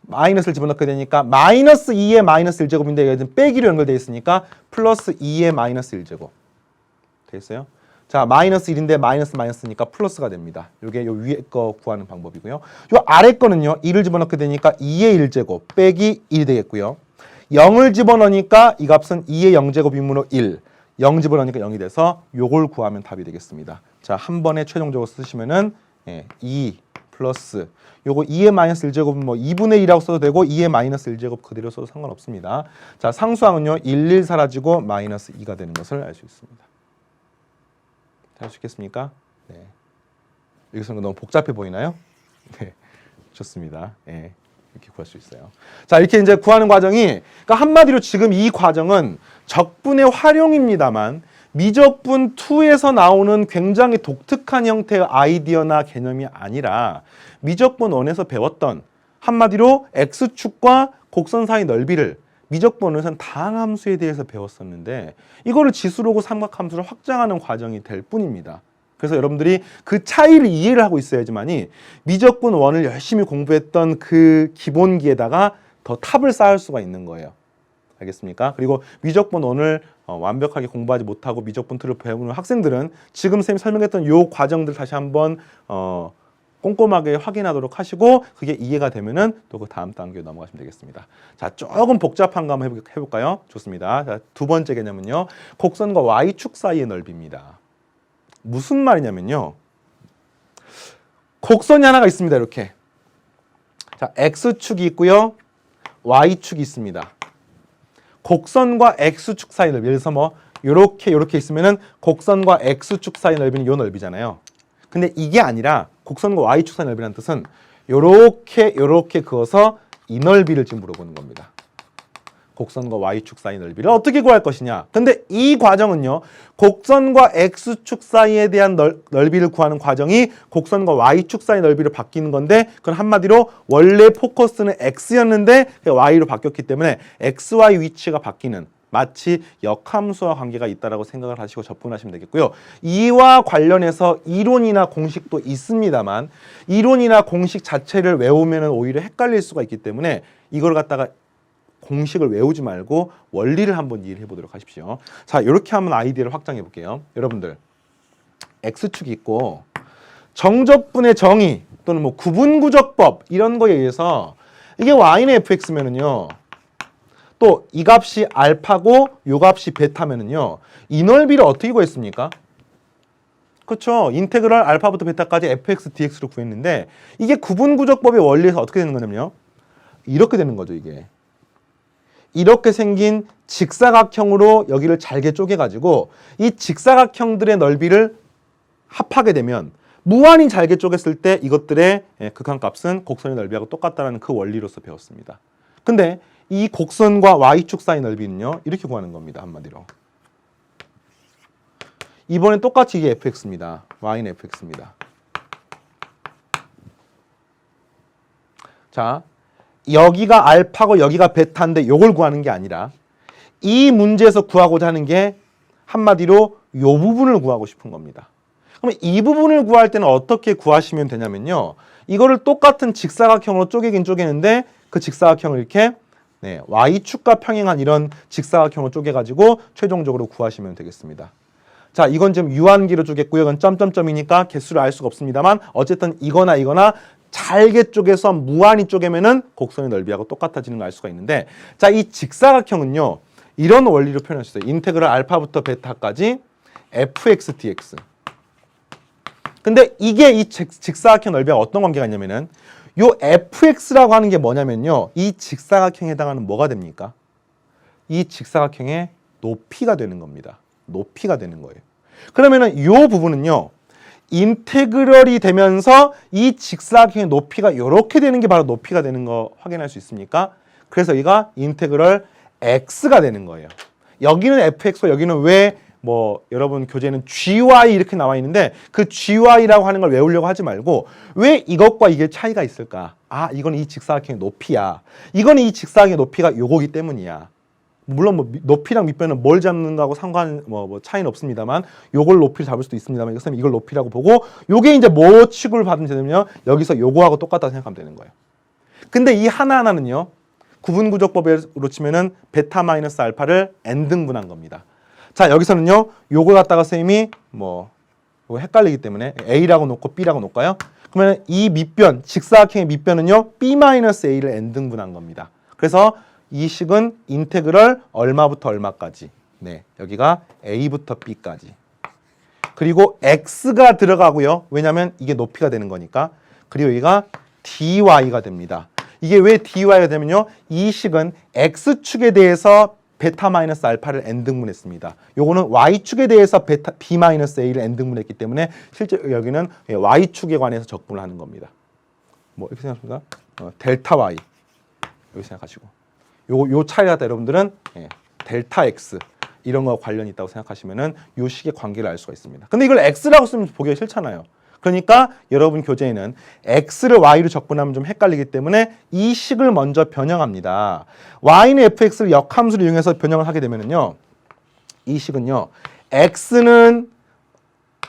마이너스를 집어넣게 되니까 마이너스 2의 마이너스 1제곱인데 여기는 빼기로 연결되어 있으니까 플러스 2의 마이너스 1제곱 되겠어요? 자, 마이너스 1인데 마이너스니까 플러스가 됩니다. 이게 요 위에 거 구하는 방법이고요. 요 아래 거는요. 2를 집어넣게 되니까 2의 1제곱 빼기 1이 되겠고요. 0을 집어넣으니까 이 값은 2의 0제곱이므로 1. 0 집어넣으니까 0이 돼서 요걸 구하면 답이 되겠습니다. 자, 한 번에 최종적으로 쓰시면은 2 플러스 요거 2의 마이너스 1제곱은 뭐 2분의 2라고 써도 되고 2의 마이너스 1제곱 그대로 써도 상관없습니다. 자, 상수항은요. 1 사라지고 마이너스 2가 되는 것을 알 수 있습니다. 잘 할 수 있겠습니까? 네. 여기서는 너무 복잡해 보이나요? 네. 좋습니다. 네. 이렇게 구할 수 있어요. 자, 이렇게 이제 구하는 과정이, 그러니까 한마디로 지금 이 과정은 적분의 활용입니다만 미적분 2에서 나오는 굉장히 독특한 형태의 아이디어나 개념이 아니라 미적분 1에서 배웠던 한마디로 x축과 곡선 사이 넓이를 미적분 1에서는 다항함수에 대해서 배웠었는데 이거를 지수로고 삼각함수로 확장하는 과정이 될 뿐입니다. 그래서 여러분들이 그 차이를 이해를 하고 있어야지만이 미적분 1을 열심히 공부했던 그 기본기에다가 더 탑을 쌓을 수가 있는 거예요. 알겠습니까? 그리고 미적분 1을 완벽하게 공부하지 못하고 미적분 2를 배우는 학생들은 지금 선생님이 설명했던 요 과정들 다시 한번 꼼꼼하게 확인하도록 하시고 그게 이해가 되면은 또 그 다음 단계로 넘어가시면 되겠습니다. 자, 조금 복잡한 거 한번 해볼까요? 좋습니다. 자, 두 번째 개념은요. 곡선과 y축 사이의 넓이입니다. 무슨 말이냐면요. 곡선이 하나가 있습니다. 이렇게. 자, x축이 있고요. y축이 있습니다. 곡선과 x축 사이 넓이. 예를 들어서 뭐 요렇게 있으면은 곡선과 x축 사이 넓이는 요 넓이잖아요. 근데 이게 아니라 곡선과 y축 사이 넓이라는 뜻은 요렇게 그어서 이 넓이를 지금 물어보는 겁니다. 곡선과 y축 사이 넓이를 어떻게 구할 것이냐. 근데 이 과정은요. 곡선과 x축 사이에 대한 넓이를 구하는 과정이 곡선과 y축 사이 넓이로 바뀌는 건데 그건 한마디로 원래 포커스는 x였는데 y로 바뀌었기 때문에 xy 위치가 바뀌는 마치 역함수와 관계가 있다라고 생각을 하시고 접근하시면 되겠고요. 이와 관련해서 이론이나 공식도 있습니다만 이론이나 공식 자체를 외우면 오히려 헷갈릴 수가 있기 때문에 이걸 갖다가 공식을 외우지 말고 원리를 한번 이해를 해보도록 하십시오. 자, 이렇게 한번 아이디어를 확장해 볼게요. 여러분들 x축이 있고 정적분의 정의 또는 뭐 구분구적법 이런 거에 의해서 이게 y는 fx면은요. 또 이 값이 알파고 요 값이 베타면은요. 이 넓이를 어떻게 구했습니까? 그렇죠. 인테그랄 알파부터 베타까지 fx dx로 구했는데 이게 구분구적법의 원리에서 어떻게 되는 거냐면요. 이렇게 되는 거죠, 이게. 이렇게 생긴 직사각형으로 여기를 잘게 쪼개가지고 이 직사각형들의 넓이를 합하게 되면 무한히 잘게 쪼갰을 때 이것들의 극한값은 곡선의 넓이하고 똑같다는 그 원리로서 배웠습니다. 근데 이 곡선과 y축 사이 넓이는요. 이렇게 구하는 겁니다. 한마디로. 이번엔 똑같이 이게 fx입니다. y는 fx입니다. 자, 여기가 알파고 여기가 베타인데 요걸 구하는 게 아니라 이 문제에서 구하고자 하는 게 한마디로 요 부분을 구하고 싶은 겁니다. 그러면 이 부분을 구할 때는 어떻게 구하시면 되냐면요. 이거를 똑같은 직사각형으로 쪼개긴 쪼개는데 그 직사각형을 이렇게 y축과 평행한 이런 직사각형으로 쪼개가지고 최종적으로 구하시면 되겠습니다. 자, 이건 지금 유한기로 쪼갰고요. 이건 점점점이니까 개수를 알 수가 없습니다만 어쨌든 이거나 잘게 쪼개서 무한히 쪼개면은 곡선의 넓이하고 똑같아지는 걸 알 수가 있는데 자, 이 직사각형은요. 이런 원리로 표현할 수 있어요. 인테그랄 알파부터 베타까지 fx dx. 근데 이게 이 직사각형 넓이와 어떤 관계가 있냐면은 요 fx라고 하는 게 뭐냐면요. 이 직사각형에 해당하는 뭐가 됩니까? 이 직사각형의 높이가 되는 겁니다. 높이가 되는 거예요. 그러면은 요 부분은요. 인테그럴이 되면서 이 직사각형의 높이가 이렇게 되는 게 바로 높이가 되는 거 확인할 수 있습니까? 그래서 얘가 인테그럴 x가 되는 거예요. 여기는 fx고 여기는 왜 여러분 교재는 gy 이렇게 나와 있는데 그 gy라고 하는 걸 외우려고 하지 말고 왜 이것과 이게 차이가 있을까? 아, 이건 이 직사각형의 높이야. 이건 이 직사각형의 높이가 요거기 때문이야. 물론 높이랑 밑변은 뭘 잡는다고 상관 차이는 없습니다만 요걸 높이를 잡을 수도 있습니다만 선생님 이걸 높이라고 보고 요게 이제 뭐 취급을 받으면 되냐면요. 여기서 요거하고 똑같다고 생각하면 되는 거예요. 근데 이 하나하나는요. 구분구조법으로 치면은 베타 마이너스 알파를 n등분한 겁니다. 자, 여기서는요. 요거 갖다가 선생님이 뭐 이거 헷갈리기 때문에 a라고 놓고 b라고 놓을까요? 그러면 이 밑변, 직사각형의 밑변은요. b-a를 n등분한 겁니다. 그래서 이 식은 인테그럴 얼마부터 얼마까지. 네, 여기가 a부터 b까지. 그리고 x가 들어가고요. 왜냐하면 이게 높이가 되는 거니까. 그리고 여기가 dy가 됩니다. 이게 왜 dy가 되면요. 이 식은 x축에 대해서 베타 마이너스 알파를 n등분했습니다. 요거는 y축에 대해서 베타 b 마이너스 a를 n등분했기 때문에 실제 여기는 y축에 관해서 적분을 하는 겁니다. 뭐 이렇게 생각하십니까? 델타 y 여기 생각하시고 요 차이가 여러분들은 델타 x 이런 거 관련이 있다고 생각하시면은 요 식의 관계를 알 수가 있습니다. 근데 이걸 x라고 쓰면 보기가 싫잖아요. 그러니까 여러분 교재에는 x를 y로 적분하면 좀 헷갈리기 때문에 이 식을 먼저 변형합니다. y는 fx를 역함수를 이용해서 변형을 하게 되면은요. 이 식은요. x는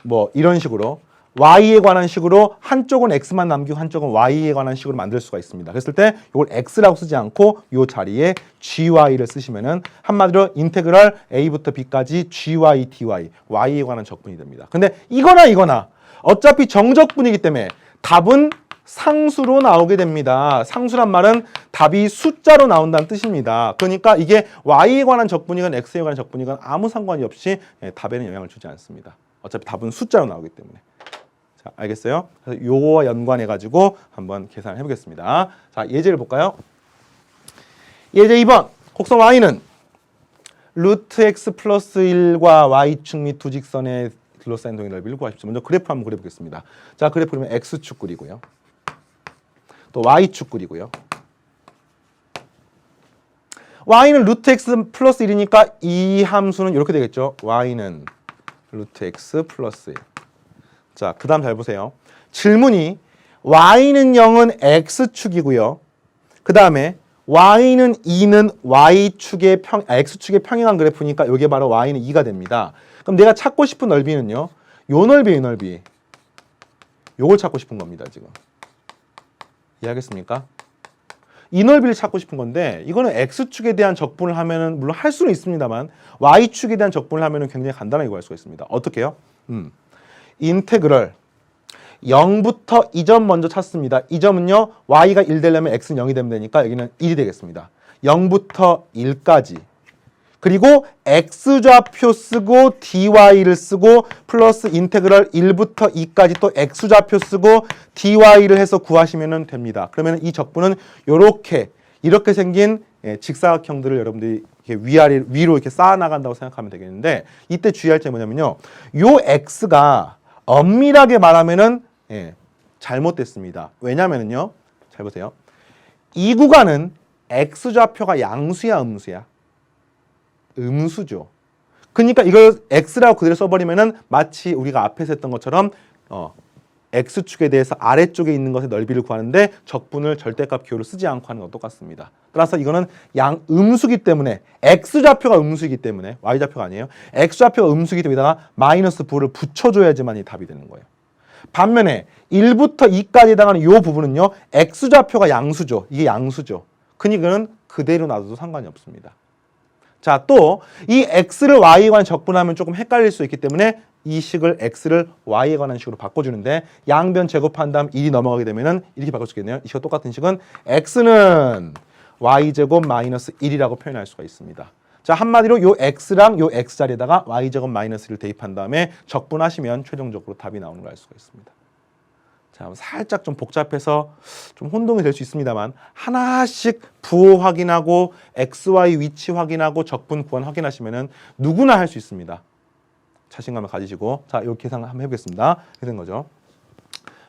뭐 이런 식으로 y에 관한 식으로 한쪽은 x만 남기고 한쪽은 y에 관한 식으로 만들 수가 있습니다. 그랬을 때 이걸 x라고 쓰지 않고 이 자리에 gy를 쓰시면은 한마디로 인테그럴 a부터 b까지 gy dy y에 관한 적분이 됩니다. 근데 이거나 어차피 정적분이기 때문에 답은 상수로 나오게 됩니다. 상수란 말은 답이 숫자로 나온다는 뜻입니다. 그러니까 이게 y에 관한 적분이건 x에 관한 적분이건 아무 상관이 없이 답에는 영향을 주지 않습니다. 어차피 답은 숫자로 나오기 때문에. 자, 알겠어요? 그래서 요거와 연관해 가지고 한번 계산을 해보겠습니다. 자, 예제를 볼까요? 예제 2번. 곡선 y는 루트 x 플러스 1과 y축 및 두 직선의 둘러싸인 동의 넓이를 구하십시오. 먼저 그래프 한번 그려보겠습니다. 자, 그래프 그러면 x축 그리고요. 또 y축 그리고요. y는 루트 x 플러스 1이니까 이 함수는 이렇게 되겠죠. y는 루트 x 플러스 1. 자, 그 다음 잘 보세요. 질문이 y는 0은 x축이고요. 그 다음에 y는 2는 y축의 x축의 평행한 그래프니까 이게 바로 y는 2가 됩니다. 그럼 내가 찾고 싶은 넓이는요. 요 넓이, 이 넓이. 요걸 찾고 싶은 겁니다, 지금. 이해하겠습니까? 이 넓이를 찾고 싶은 건데 이거는 x축에 대한 적분을 하면은 물론 할 수는 있습니다만 y축에 대한 적분을 하면은 굉장히 간단하게 구할 수가 있습니다. 어떻게 해요? 인테그럴 0부터 이 점 먼저 찾습니다. 이 점은요. y가 1 되려면 x는 0이 되면 되니까 여기는 1이 되겠습니다. 0부터 1까지. 그리고 x좌표 쓰고 dy를 쓰고 플러스 인테그럴 1부터 2까지 또 x좌표 쓰고 dy를 해서 구하시면 됩니다. 그러면 이 적분은 이렇게 생긴 직사각형들을 여러분들이 이렇게 위로 이렇게 쌓아 나간다고 생각하면 되겠는데 이때 주의할 점이 뭐냐면요. 요 x가 엄밀하게 말하면은 잘못됐습니다. 왜냐면은요. 잘 보세요. 이 구간은 x좌표가 양수야, 음수야? 음수죠. 그러니까 이걸 x라고 그대로 써버리면은 마치 우리가 앞에서 했던 것처럼 x축에 대해서 아래쪽에 있는 것의 넓이를 구하는데 적분을 절대값 기호를 쓰지 않고 하는 건 똑같습니다. 따라서 이거는 음수기 때문에 x좌표가 음수이기 때문에 y좌표가 아니에요. x좌표가 음수이기 때문에 여기다가 마이너스 부호를 붙여줘야지만 이 답이 되는 거예요. 반면에 1부터 2까지 해당하는 이 부분은요. x좌표가 양수죠. 이게 양수죠. 그러니까 이거는 그대로 놔둬도 상관이 없습니다. 자, 또 이 x를 y에 관한 적분하면 조금 헷갈릴 수 있기 때문에 이 식을 x를 y에 관한 식으로 바꿔주는데 양변 제곱한 다음 1이 넘어가게 되면은 이렇게 바꿀 수 있겠네요. 이 식과 똑같은 식은 x는 y제곱 마이너스 1이라고 표현할 수가 있습니다. 자, 한마디로 요 x랑 요 x 자리에다가 y제곱 마이너스 1을 대입한 다음에 적분하시면 최종적으로 답이 나오는 걸 알 수가 있습니다. 자, 살짝 좀 복잡해서 좀 혼동이 될 수 있습니다만 하나씩 부호 확인하고 xy 위치 확인하고 적분 구한 확인하시면은 누구나 할 수 있습니다. 자신감을 가지시고 자, 이 계산 한번 해보겠습니다. 이렇게 된 거죠.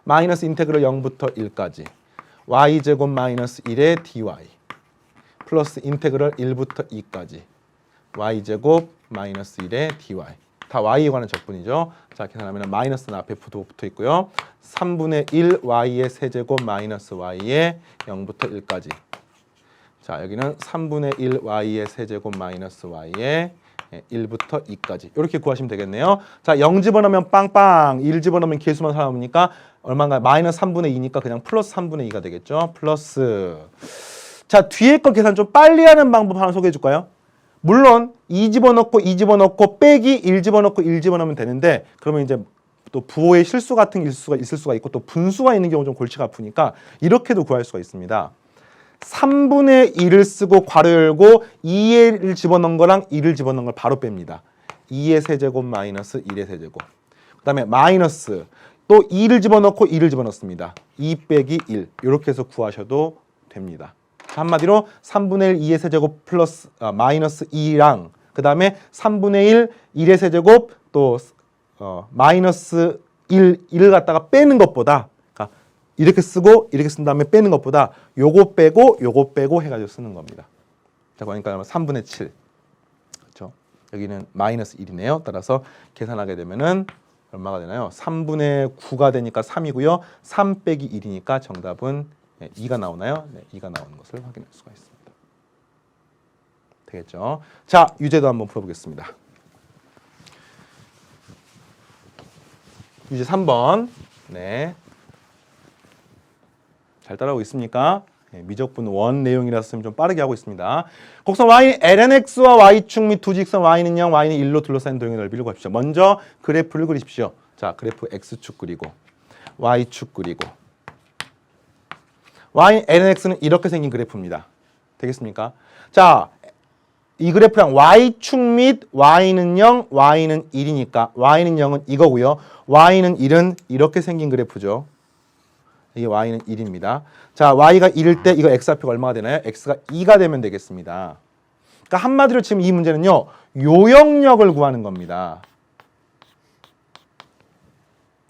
마이너스 인테그럴 0부터 1까지 y제곱 마이너스 1의 dy 플러스 인테그럴 1부터 2까지 y제곱 마이너스 1의 dy 다 y에 관한 적분이죠. 자, 계산하면 마이너스는 앞에 붙어 있고요. 3분의 1 y의 세제곱 마이너스 y의 0부터 1까지. 자, 여기는 3분의 1 y의 세제곱 마이너스 y의 1부터 2까지 이렇게 구하시면 되겠네요. 자, 0 집어넣으면 빵빵, 1 집어넣으면 개수만 살아남으니까 얼마인가요? 마이너스 3분의 2니까 그냥 플러스 3분의 2가 되겠죠. 플러스. 자, 뒤에 거 계산 좀 빨리 하는 방법 하나 소개해 줄까요? 물론 2 집어넣고 2 집어넣고 빼기 1 집어넣고 1 집어넣으면 되는데 그러면 이제 또 부호의 실수 같은 게 있을 수가 있고 또 분수가 있는 경우 좀 골치가 아프니까 이렇게도 구할 수가 있습니다. 3분의 1을 쓰고 괄호 열고 2의 1을 집어넣은 거랑 1을 집어넣은 걸 바로 뺍니다. 2의 세제곱 마이너스 1의 세제곱. 그 다음에 마이너스 또 2를 집어넣고 2를 집어넣습니다. 2 빼기 1 이렇게 해서 구하셔도 됩니다. 한마디로 3분의 1 2의 세제곱 플러스 마이너스 2랑 그 다음에 3분의 1 1의 세제곱 또 마이너스 1을 갖다가 빼는 것보다 이렇게 쓰고 이렇게 쓴 다음에 빼는 것보다 요거 빼고 해가지고 쓰는 겁니다. 자, 그러니까 3분의 7. 그렇죠? 여기는 마이너스 1이네요. 따라서 계산하게 되면은 얼마가 되나요? 3분의 9가 되니까 3이고요. 3 빼기 1이니까 정답은 2가 나오나요? 네, 2가 나오는 것을 확인할 수가 있습니다. 되겠죠? 자, 유제도 한번 풀어보겠습니다. 유제 3번. 네. 잘 따라오고 있습니까? 네, 미적분 원 내용이라서 좀 빠르게 하고 있습니다. 곡선 y lnx와 y축 및 두 직선 y는 0, y는 1로 둘러싸인 도형의 넓이를 구하십시오. 먼저 그래프를 그리십시오. 자, 그래프 x축 그리고 y축 그리고 y lnx는 이렇게 생긴 그래프입니다. 되겠습니까? 자, 이 그래프랑 y축 및 y는 0, y는 1이니까 y는 0은 이거고요. y는 1은 이렇게 생긴 그래프죠. 이게 y는 1입니다. 자, y가 1일 때 이거 x좌표가 얼마가 되나요? x가 2가 되면 되겠습니다. 그러니까 한마디로 지금 이 문제는요. 요역력을 구하는 겁니다.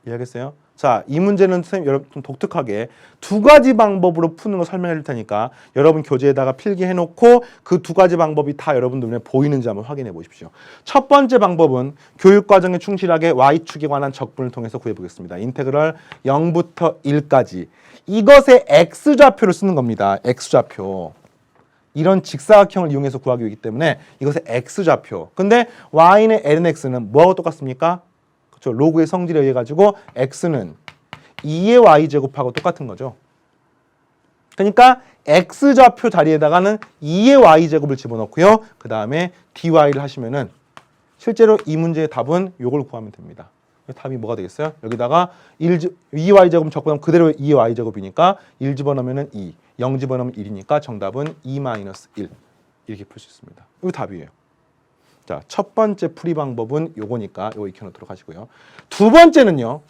이해하겠어요? 자, 이 문제는 선생님 여러분 좀 독특하게 두 가지 방법으로 푸는 거 설명해 줄 테니까 여러분 교재에다가 필기해 놓고 그 두 가지 방법이 다 여러분들 눈에 보이는지 한번 확인해 보십시오. 첫 번째 방법은 교육 과정에 충실하게 y축에 관한 적분을 통해서 구해 보겠습니다. 인테그럴 0부터 1까지. 이것의 x좌표를 쓰는 겁니다. x좌표. 이런 직사각형을 이용해서 구하기 위기 때문에 이것의 x좌표. 근데 y는 lnx는 뭐하고 똑같습니까? 그렇죠. 로그의 성질에 의해 가지고 x는 2의 y제곱하고 똑같은 거죠. 그러니까 x좌표 자리에다가는 2의 y제곱을 집어넣고요. 그 다음에 dy를 하시면은 실제로 이 문제의 답은 요걸 구하면 됩니다. 답이 뭐가 되겠어요? 여기다가 2y제곱 적분하면 그대로 2의 y제곱이니까 1 집어넣으면 2, 0 집어넣으면 1이니까 정답은 2-1 이렇게 풀 수 있습니다. 이거 답이에요. 자, 첫 번째 풀이 방법은 요거니까 요거 익혀놓도록 하시고요. 두 번째는요.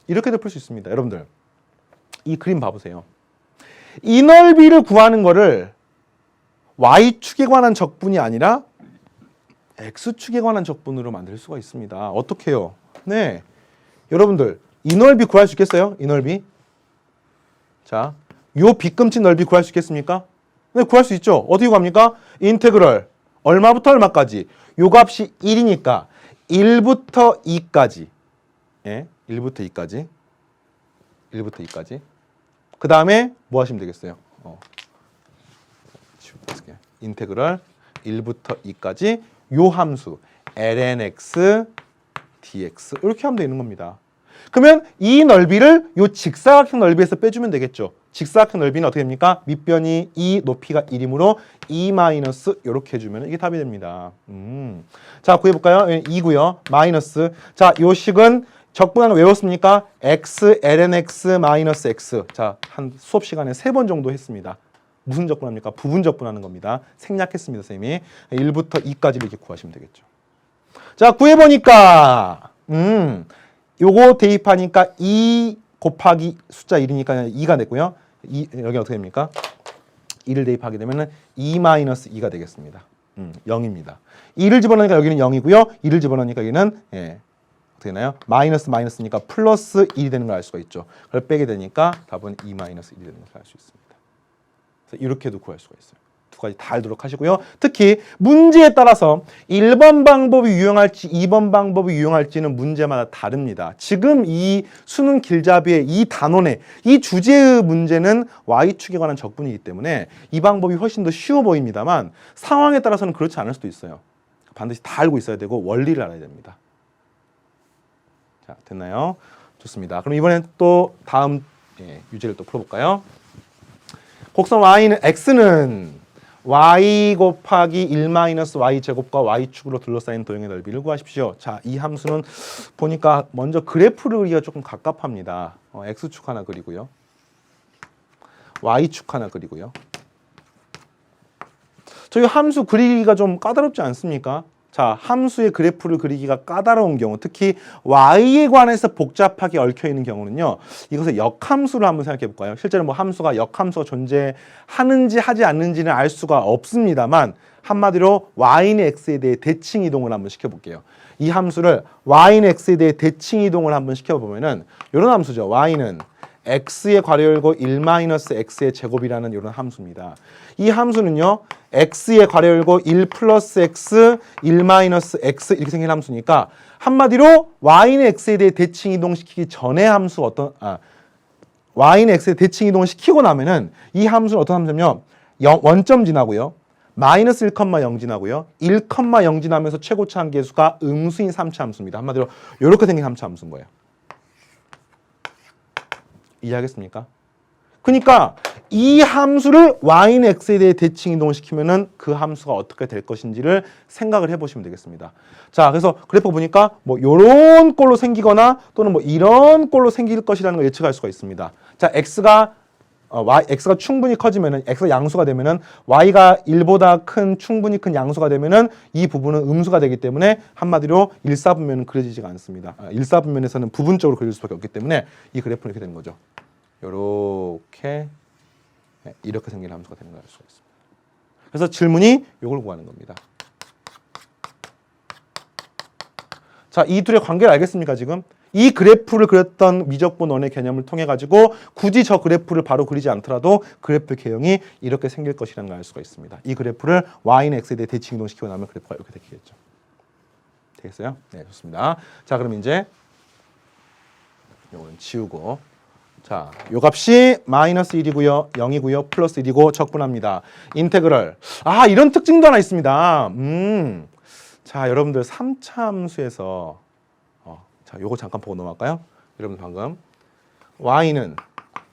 이렇게도 풀 수 있습니다. 여러분들 이 그림 봐보세요. 이 넓이를 구하는 거를 y축에 관한 적분이 아니라 x축에 관한 적분으로 만들 수가 있습니다. 어떻게 해요? 네, 여러분들 이 넓이 구할 수 있겠어요? 이 넓이. 자, 요 빗금치 넓이 구할 수 있겠습니까? 네, 구할 수 있죠. 어떻게 구합니까? 인테그럴 얼마부터 얼마까지? 요 값이 1이니까 1부터 2까지. 예, 1부터 2까지. 1부터 2까지. 그 다음에 뭐 하시면 되겠어요? 인테그럴 1부터 2까지 요 함수 lnx dx 이렇게 하면 되는 겁니다. 그러면 이 넓이를 요 직사각형 넓이에서 빼주면 되겠죠. 직사각형 넓이는 어떻게 됩니까? 밑변이 2, 높이가 1이므로 2 마이너스 이렇게 해주면 이게 답이 됩니다. 자, 구해볼까요? 2고요. 마이너스. 자, 요 식은 적분하는 거 외웠습니까? x, lnx, 마이너스 x. 자, 한 수업 시간에 3번 정도 했습니다. 무슨 적분합니까? 부분 적분하는 겁니다. 생략했습니다, 선생님이. 1부터 2까지 이렇게 구하시면 되겠죠. 자, 구해보니까 요거 대입하니까 2 곱하기 숫자 1이니까 2가 됐고요. 여기 어떻게 됩니까? 2를 대입하게 되면 2-2가 되겠습니다. 0입니다. 2를 집어넣으니까 여기는 0이고요. 2를 집어넣으니까 여기는 어떻게 되나요? 마이너스니까 플러스 1이 되는 걸 알 수가 있죠. 그걸 빼게 되니까 답은 2-1이 되는 것을 알 수 있습니다. 그래서 이렇게도 구할 수가 있어요. 두 가지 다 알도록 하시고요. 특히 문제에 따라서 1번 방법이 유용할지 2번 방법이 유용할지는 문제마다 다릅니다. 지금 이 수능 길잡이의 이 단원의 이 주제의 문제는 Y축에 관한 적분이기 때문에 이 방법이 훨씬 더 쉬워 보입니다만 상황에 따라서는 그렇지 않을 수도 있어요. 반드시 다 알고 있어야 되고 원리를 알아야 됩니다. 자, 됐나요? 좋습니다. 그럼 이번엔 또 다음 유제를 또 풀어볼까요? 곡선 x는 y 곱하기 1-y 제곱과 y축으로 둘러싸인 도형의 넓이를 구하십시오. 자, 이 함수는 보니까 먼저 그래프를 그리기가 조금 갑갑합니다. x축 하나 그리고요. y축 하나 그리고요. 저희 함수 그리기가 좀 까다롭지 않습니까? 자, 함수의 그래프를 그리기가 까다로운 경우, 특히 y에 관해서 복잡하게 얽혀있는 경우는요, 이것을 역함수를 한번 생각해 볼까요? 실제로 뭐 함수가 역함수가 존재하는지 하지 않는지는 알 수가 없습니다만 한마디로 y는 x에 대해 대칭 이동을 한번 시켜볼게요. 이 함수를 y는 x에 대해 대칭 이동을 한번 시켜보면은 이런 함수죠. y는 x의 괄호 열고 1-x의 제곱이라는 이런 함수입니다. 이 함수는요, x의 괄호 열고 1 플러스 x, 1-x 이렇게 생긴 함수니까 한마디로 y는 x에 대해 대칭 이동시키기 전에 함수 y는 x에 대칭 이동을 시키고 나면은 이 함수는 어떤 함수냐면 원점 지나고요. 마이너스 1,0 지나고요. 1,0 지나면서 최고차 한계수가 음수인 3차 함수입니다. 한마디로 이렇게 생긴 3차 함수인 거예요. 이해하겠습니까? 그러니까 이 함수를 y는 x에 대해 대칭 이동을 시키면은 그 함수가 어떻게 될 것인지를 생각을 해보시면 되겠습니다. 자, 그래서 그래프 보니까 뭐 이런 꼴로 생기거나 또는 뭐 이런 꼴로 생길 것이라는 걸 예측할 수가 있습니다. 자, x가 충분히 커지면은 x가 양수가 되면은 y가 1보다 큰 충분히 큰 양수가 되면은 이 부분은 음수가 되기 때문에 한마디로 일사분면은 그려지지가 않습니다. 일사분면에서는 부분적으로 그릴 수밖에 없기 때문에 이 그래프는 이렇게 되는 거죠. 이렇게 생긴 함수가 되는 걸 알 수가 있습니다. 그래서 질문이 이걸 구하는 겁니다. 자, 이 둘의 관계를 알겠습니까, 지금? 이 그래프를 그렸던 미적분 원의 개념을 통해 가지고 굳이 저 그래프를 바로 그리지 않더라도 그래프 개형이 이렇게 생길 것이라는 걸 알 수가 있습니다. 이 그래프를 y는 x에 대해 대칭 이동시키고 나면 그래프가 이렇게 되겠죠. 되겠어요? 네, 좋습니다. 자, 그럼 이제 요거는 지우고, 자, 요 값이 마이너스 1이고요, 0이고요, 플러스 1이고 적분합니다. 인테그럴. 아, 이런 특징도 하나 있습니다. 자, 여러분들 3차 함수에서 자, 요거 잠깐 보고 넘어갈까요? 여러분 방금 y는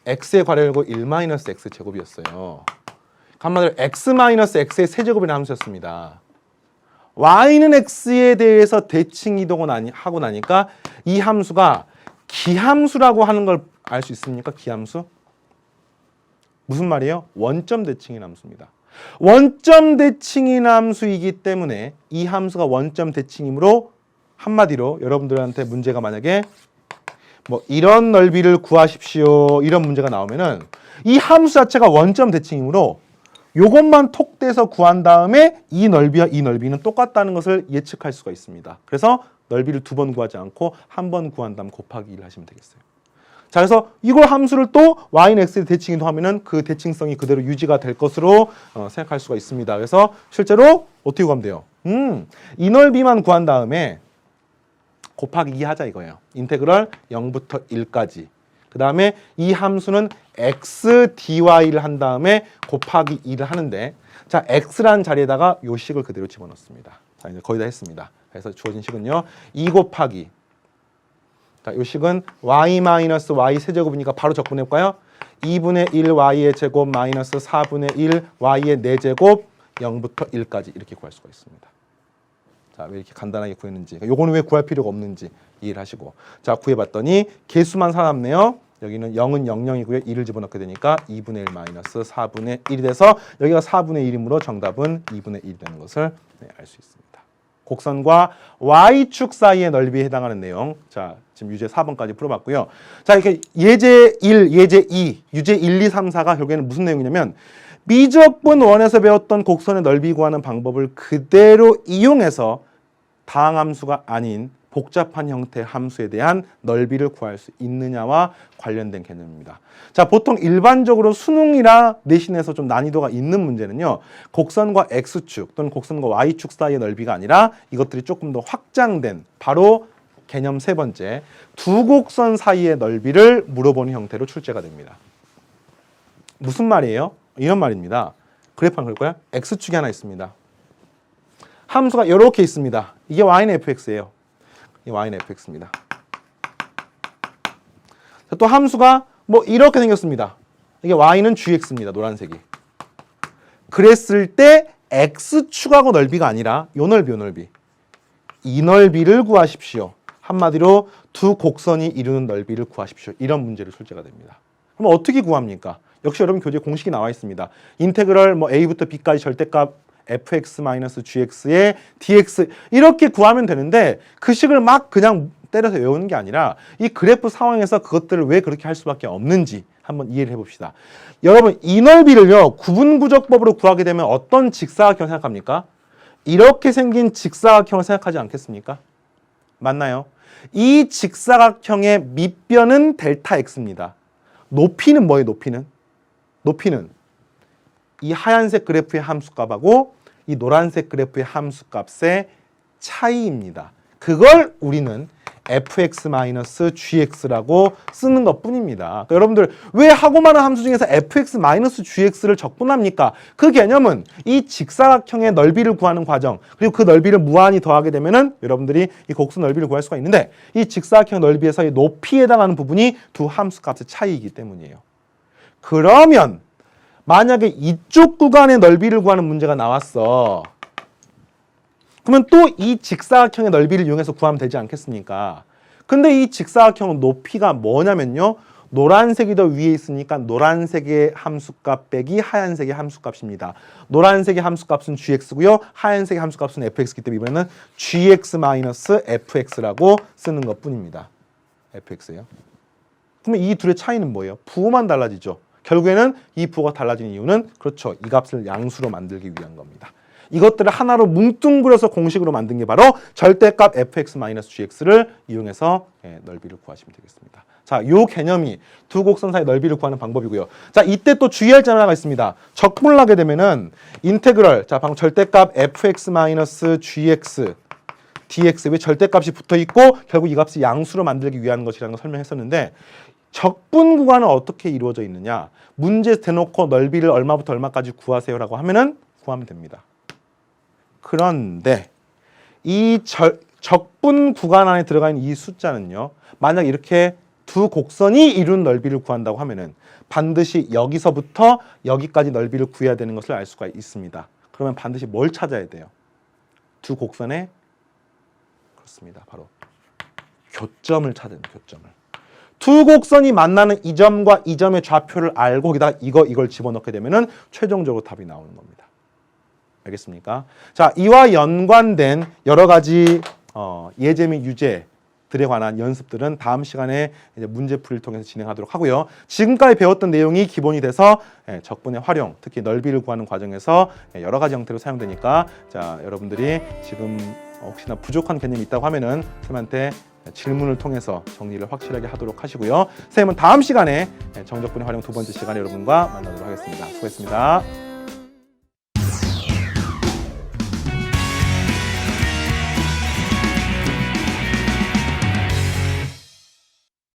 x의 괄호 열고 1-x 제곱이었어요. 한마디로 x-x의 세제곱이라는 함수였습니다. y는 x에 대해서 대칭 이동을 하고 나니까 이 함수가 기함수라고 하는 걸 알 수 있습니까? 기함수? 무슨 말이에요? 원점 대칭인 함수입니다. 원점 대칭인 함수이기 때문에 이 함수가 원점 대칭이므로 한마디로 여러분들한테 문제가 만약에 뭐 이런 넓이를 구하십시오 이런 문제가 나오면은 이 함수 자체가 원점 대칭이므로 요것만 톡 떼서 구한 다음에 이 넓이와 이 넓이는 똑같다는 것을 예측할 수가 있습니다. 그래서 넓이를 2번 구하지 않고 한 번 구한 다음 곱하기 1 하시면 되겠어요. 자, 그래서 이걸 함수를 또 y는 x에 대칭 이동하면은 그 대칭성이 그대로 유지가 될 것으로 생각할 수가 있습니다. 그래서 실제로 어떻게 구하면 돼요? 이 넓이만 구한 다음에 곱하기 2 하자 이거예요. 인테그럴 0부터 1까지. 그 다음에 이 함수는 x dy를 한 다음에 곱하기 2를 하는데, 자, x라는 자리에다가 요 식을 그대로 집어넣습니다. 자, 이제 거의 다 했습니다. 그래서 주어진 식은요, 2 곱하기, 자, 요 식은 y-y 세제곱이니까 바로 적분해볼까요? 2분의 1 y의 제곱 마이너스 4분의 1 y의 4제곱 0부터 1까지 이렇게 구할 수가 있습니다. 자, 왜 이렇게 간단하게 구했는지, 요거는 왜 구할 필요가 없는지 이해를 하시고, 자, 구해봤더니 개수만 살아남네요. 여기는 0은 00이고요. 2를 집어넣게 되니까 2분의 1 마이너스 4분의 1이 돼서 여기가 4분의 1이므로 정답은 2분의 1이 되는 것을 알 수 있습니다. 곡선과 y축 사이의 넓이에 해당하는 내용. 자, 지금 유제 4번까지 풀어봤고요. 자, 이렇게 예제 1, 예제 2, 유제 1, 2, 3, 4가 결국에는 무슨 내용이냐면 미적분 원에서 배웠던 곡선의 넓이 구하는 방법을 그대로 이용해서 다항함수가 아닌 복잡한 형태의 함수에 대한 넓이를 구할 수 있느냐와 관련된 개념입니다. 자, 보통 일반적으로 수능이나 내신에서 좀 난이도가 있는 문제는요, 곡선과 X축 또는 곡선과 Y축 사이의 넓이가 아니라 이것들이 조금 더 확장된 바로 개념 세 번째, 두 곡선 사이의 넓이를 물어보는 형태로 출제가 됩니다. 무슨 말이에요? 이런 말입니다. 그래프 한번 그릴 거야? X축이 하나 있습니다. 함수가 이렇게 있습니다. 이게 y는 fx예요. 이 y는 fx입니다. 또 함수가 뭐 이렇게 생겼습니다. 이게 y는 gx입니다. 노란색이. 그랬을 때 x축하고 넓이가 아니라 요 넓이, 요 넓이. 이 넓이를 구하십시오. 한마디로 두 곡선이 이루는 넓이를 구하십시오. 이런 문제를 출제가 됩니다. 그럼 어떻게 구합니까? 역시 여러분 교재 공식이 나와 있습니다. 인테그럴 뭐 a부터 b까지 절대값 fx-gx의 dx 이렇게 구하면 되는데 그 식을 막 그냥 때려서 외우는 게 아니라 이 그래프 상황에서 그것들을 왜 그렇게 할 수밖에 없는지 한번 이해를 해봅시다. 여러분 이 넓이를요 구분구적법으로 구하게 되면 어떤 직사각형 생각합니까? 이렇게 생긴 직사각형을 생각하지 않겠습니까? 맞나요? 이 직사각형의 밑변은 델타 x입니다. 높이는 뭐예요? 높이는 이 하얀색 그래프의 함수값하고 이 노란색 그래프의 함수값의 차이입니다. 그걸 우리는 fx-gx라고 쓰는 것뿐입니다. 그러니까 여러분들 왜 하고 많은 함수 중에서 fx-gx를 적분합니까? 그 개념은 이 직사각형의 넓이를 구하는 과정 그리고 그 넓이를 무한히 더하게 되면은 여러분들이 이 곡선 넓이를 구할 수가 있는데 이 직사각형 넓이에서의 높이에 해당하는 부분이 두 함수값의 차이이기 때문이에요. 그러면 만약에 이쪽 구간의 넓이를 구하는 문제가 나왔어. 그러면 또 이 직사각형의 넓이를 이용해서 구하면 되지 않겠습니까? 근데 이 직사각형 높이가 뭐냐면요. 노란색이 더 위에 있으니까 노란색의 함수값 빼기 하얀색의 함수값입니다. 노란색의 함수값은 gx고요. 하얀색의 함수값은 fx이기 때문에 이번에는 gx-fx라고 쓰는 것뿐입니다. fx예요. 그러면 이 둘의 차이는 뭐예요? 부호만 달라지죠. 결국에는 이 부호가 달라진 이유는 그렇죠. 이 값을 양수로 만들기 위한 겁니다. 이것들을 하나로 뭉뚱그려서 공식으로 만든 게 바로 절대값 fx-gx를 이용해서 넓이를 구하시면 되겠습니다. 자, 요 개념이 두 곡선 사이 넓이를 구하는 방법이고요. 자, 이때 또 주의할 점 하나가 있습니다. 적분을 하게 되면은 인테그럴, 자, 방금 절대값 fx-gx dx 왜 절대값이 붙어 있고 결국 이 값을 양수로 만들기 위한 것이라는 걸 설명했었는데 적분 구간은 어떻게 이루어져 있느냐? 문제 대놓고 넓이를 얼마부터 얼마까지 구하세요라고 하면은 구하면 됩니다. 그런데 이 적분 구간 안에 들어가 있는 이 숫자는요. 만약 이렇게 두 곡선이 이룬 넓이를 구한다고 하면은 반드시 여기서부터 여기까지 넓이를 구해야 되는 것을 알 수가 있습니다. 그러면 반드시 뭘 찾아야 돼요? 두 곡선의 그렇습니다. 바로 교점을 찾아야 돼요. 교점을. 두 곡선이 만나는 이 점과 이 점의 좌표를 알고 거기다가 이걸 집어넣게 되면은 최종적으로 답이 나오는 겁니다. 알겠습니까? 자, 이와 연관된 여러 가지 예제 및 유제들에 관한 연습들은 다음 시간에 이제 문제풀이를 통해서 진행하도록 하고요. 지금까지 배웠던 내용이 기본이 돼서 적분의 활용, 특히 넓이를 구하는 과정에서 여러 가지 형태로 사용되니까 자, 여러분들이 지금 혹시나 부족한 개념이 있다고 하면은 선생님한테 질문을 통해서 정리를 확실하게 하도록 하시고요. 선생님은 다음 시간에 정적분의 활용 두 번째 시간에 여러분과 만나도록 하겠습니다. 수고했습니다.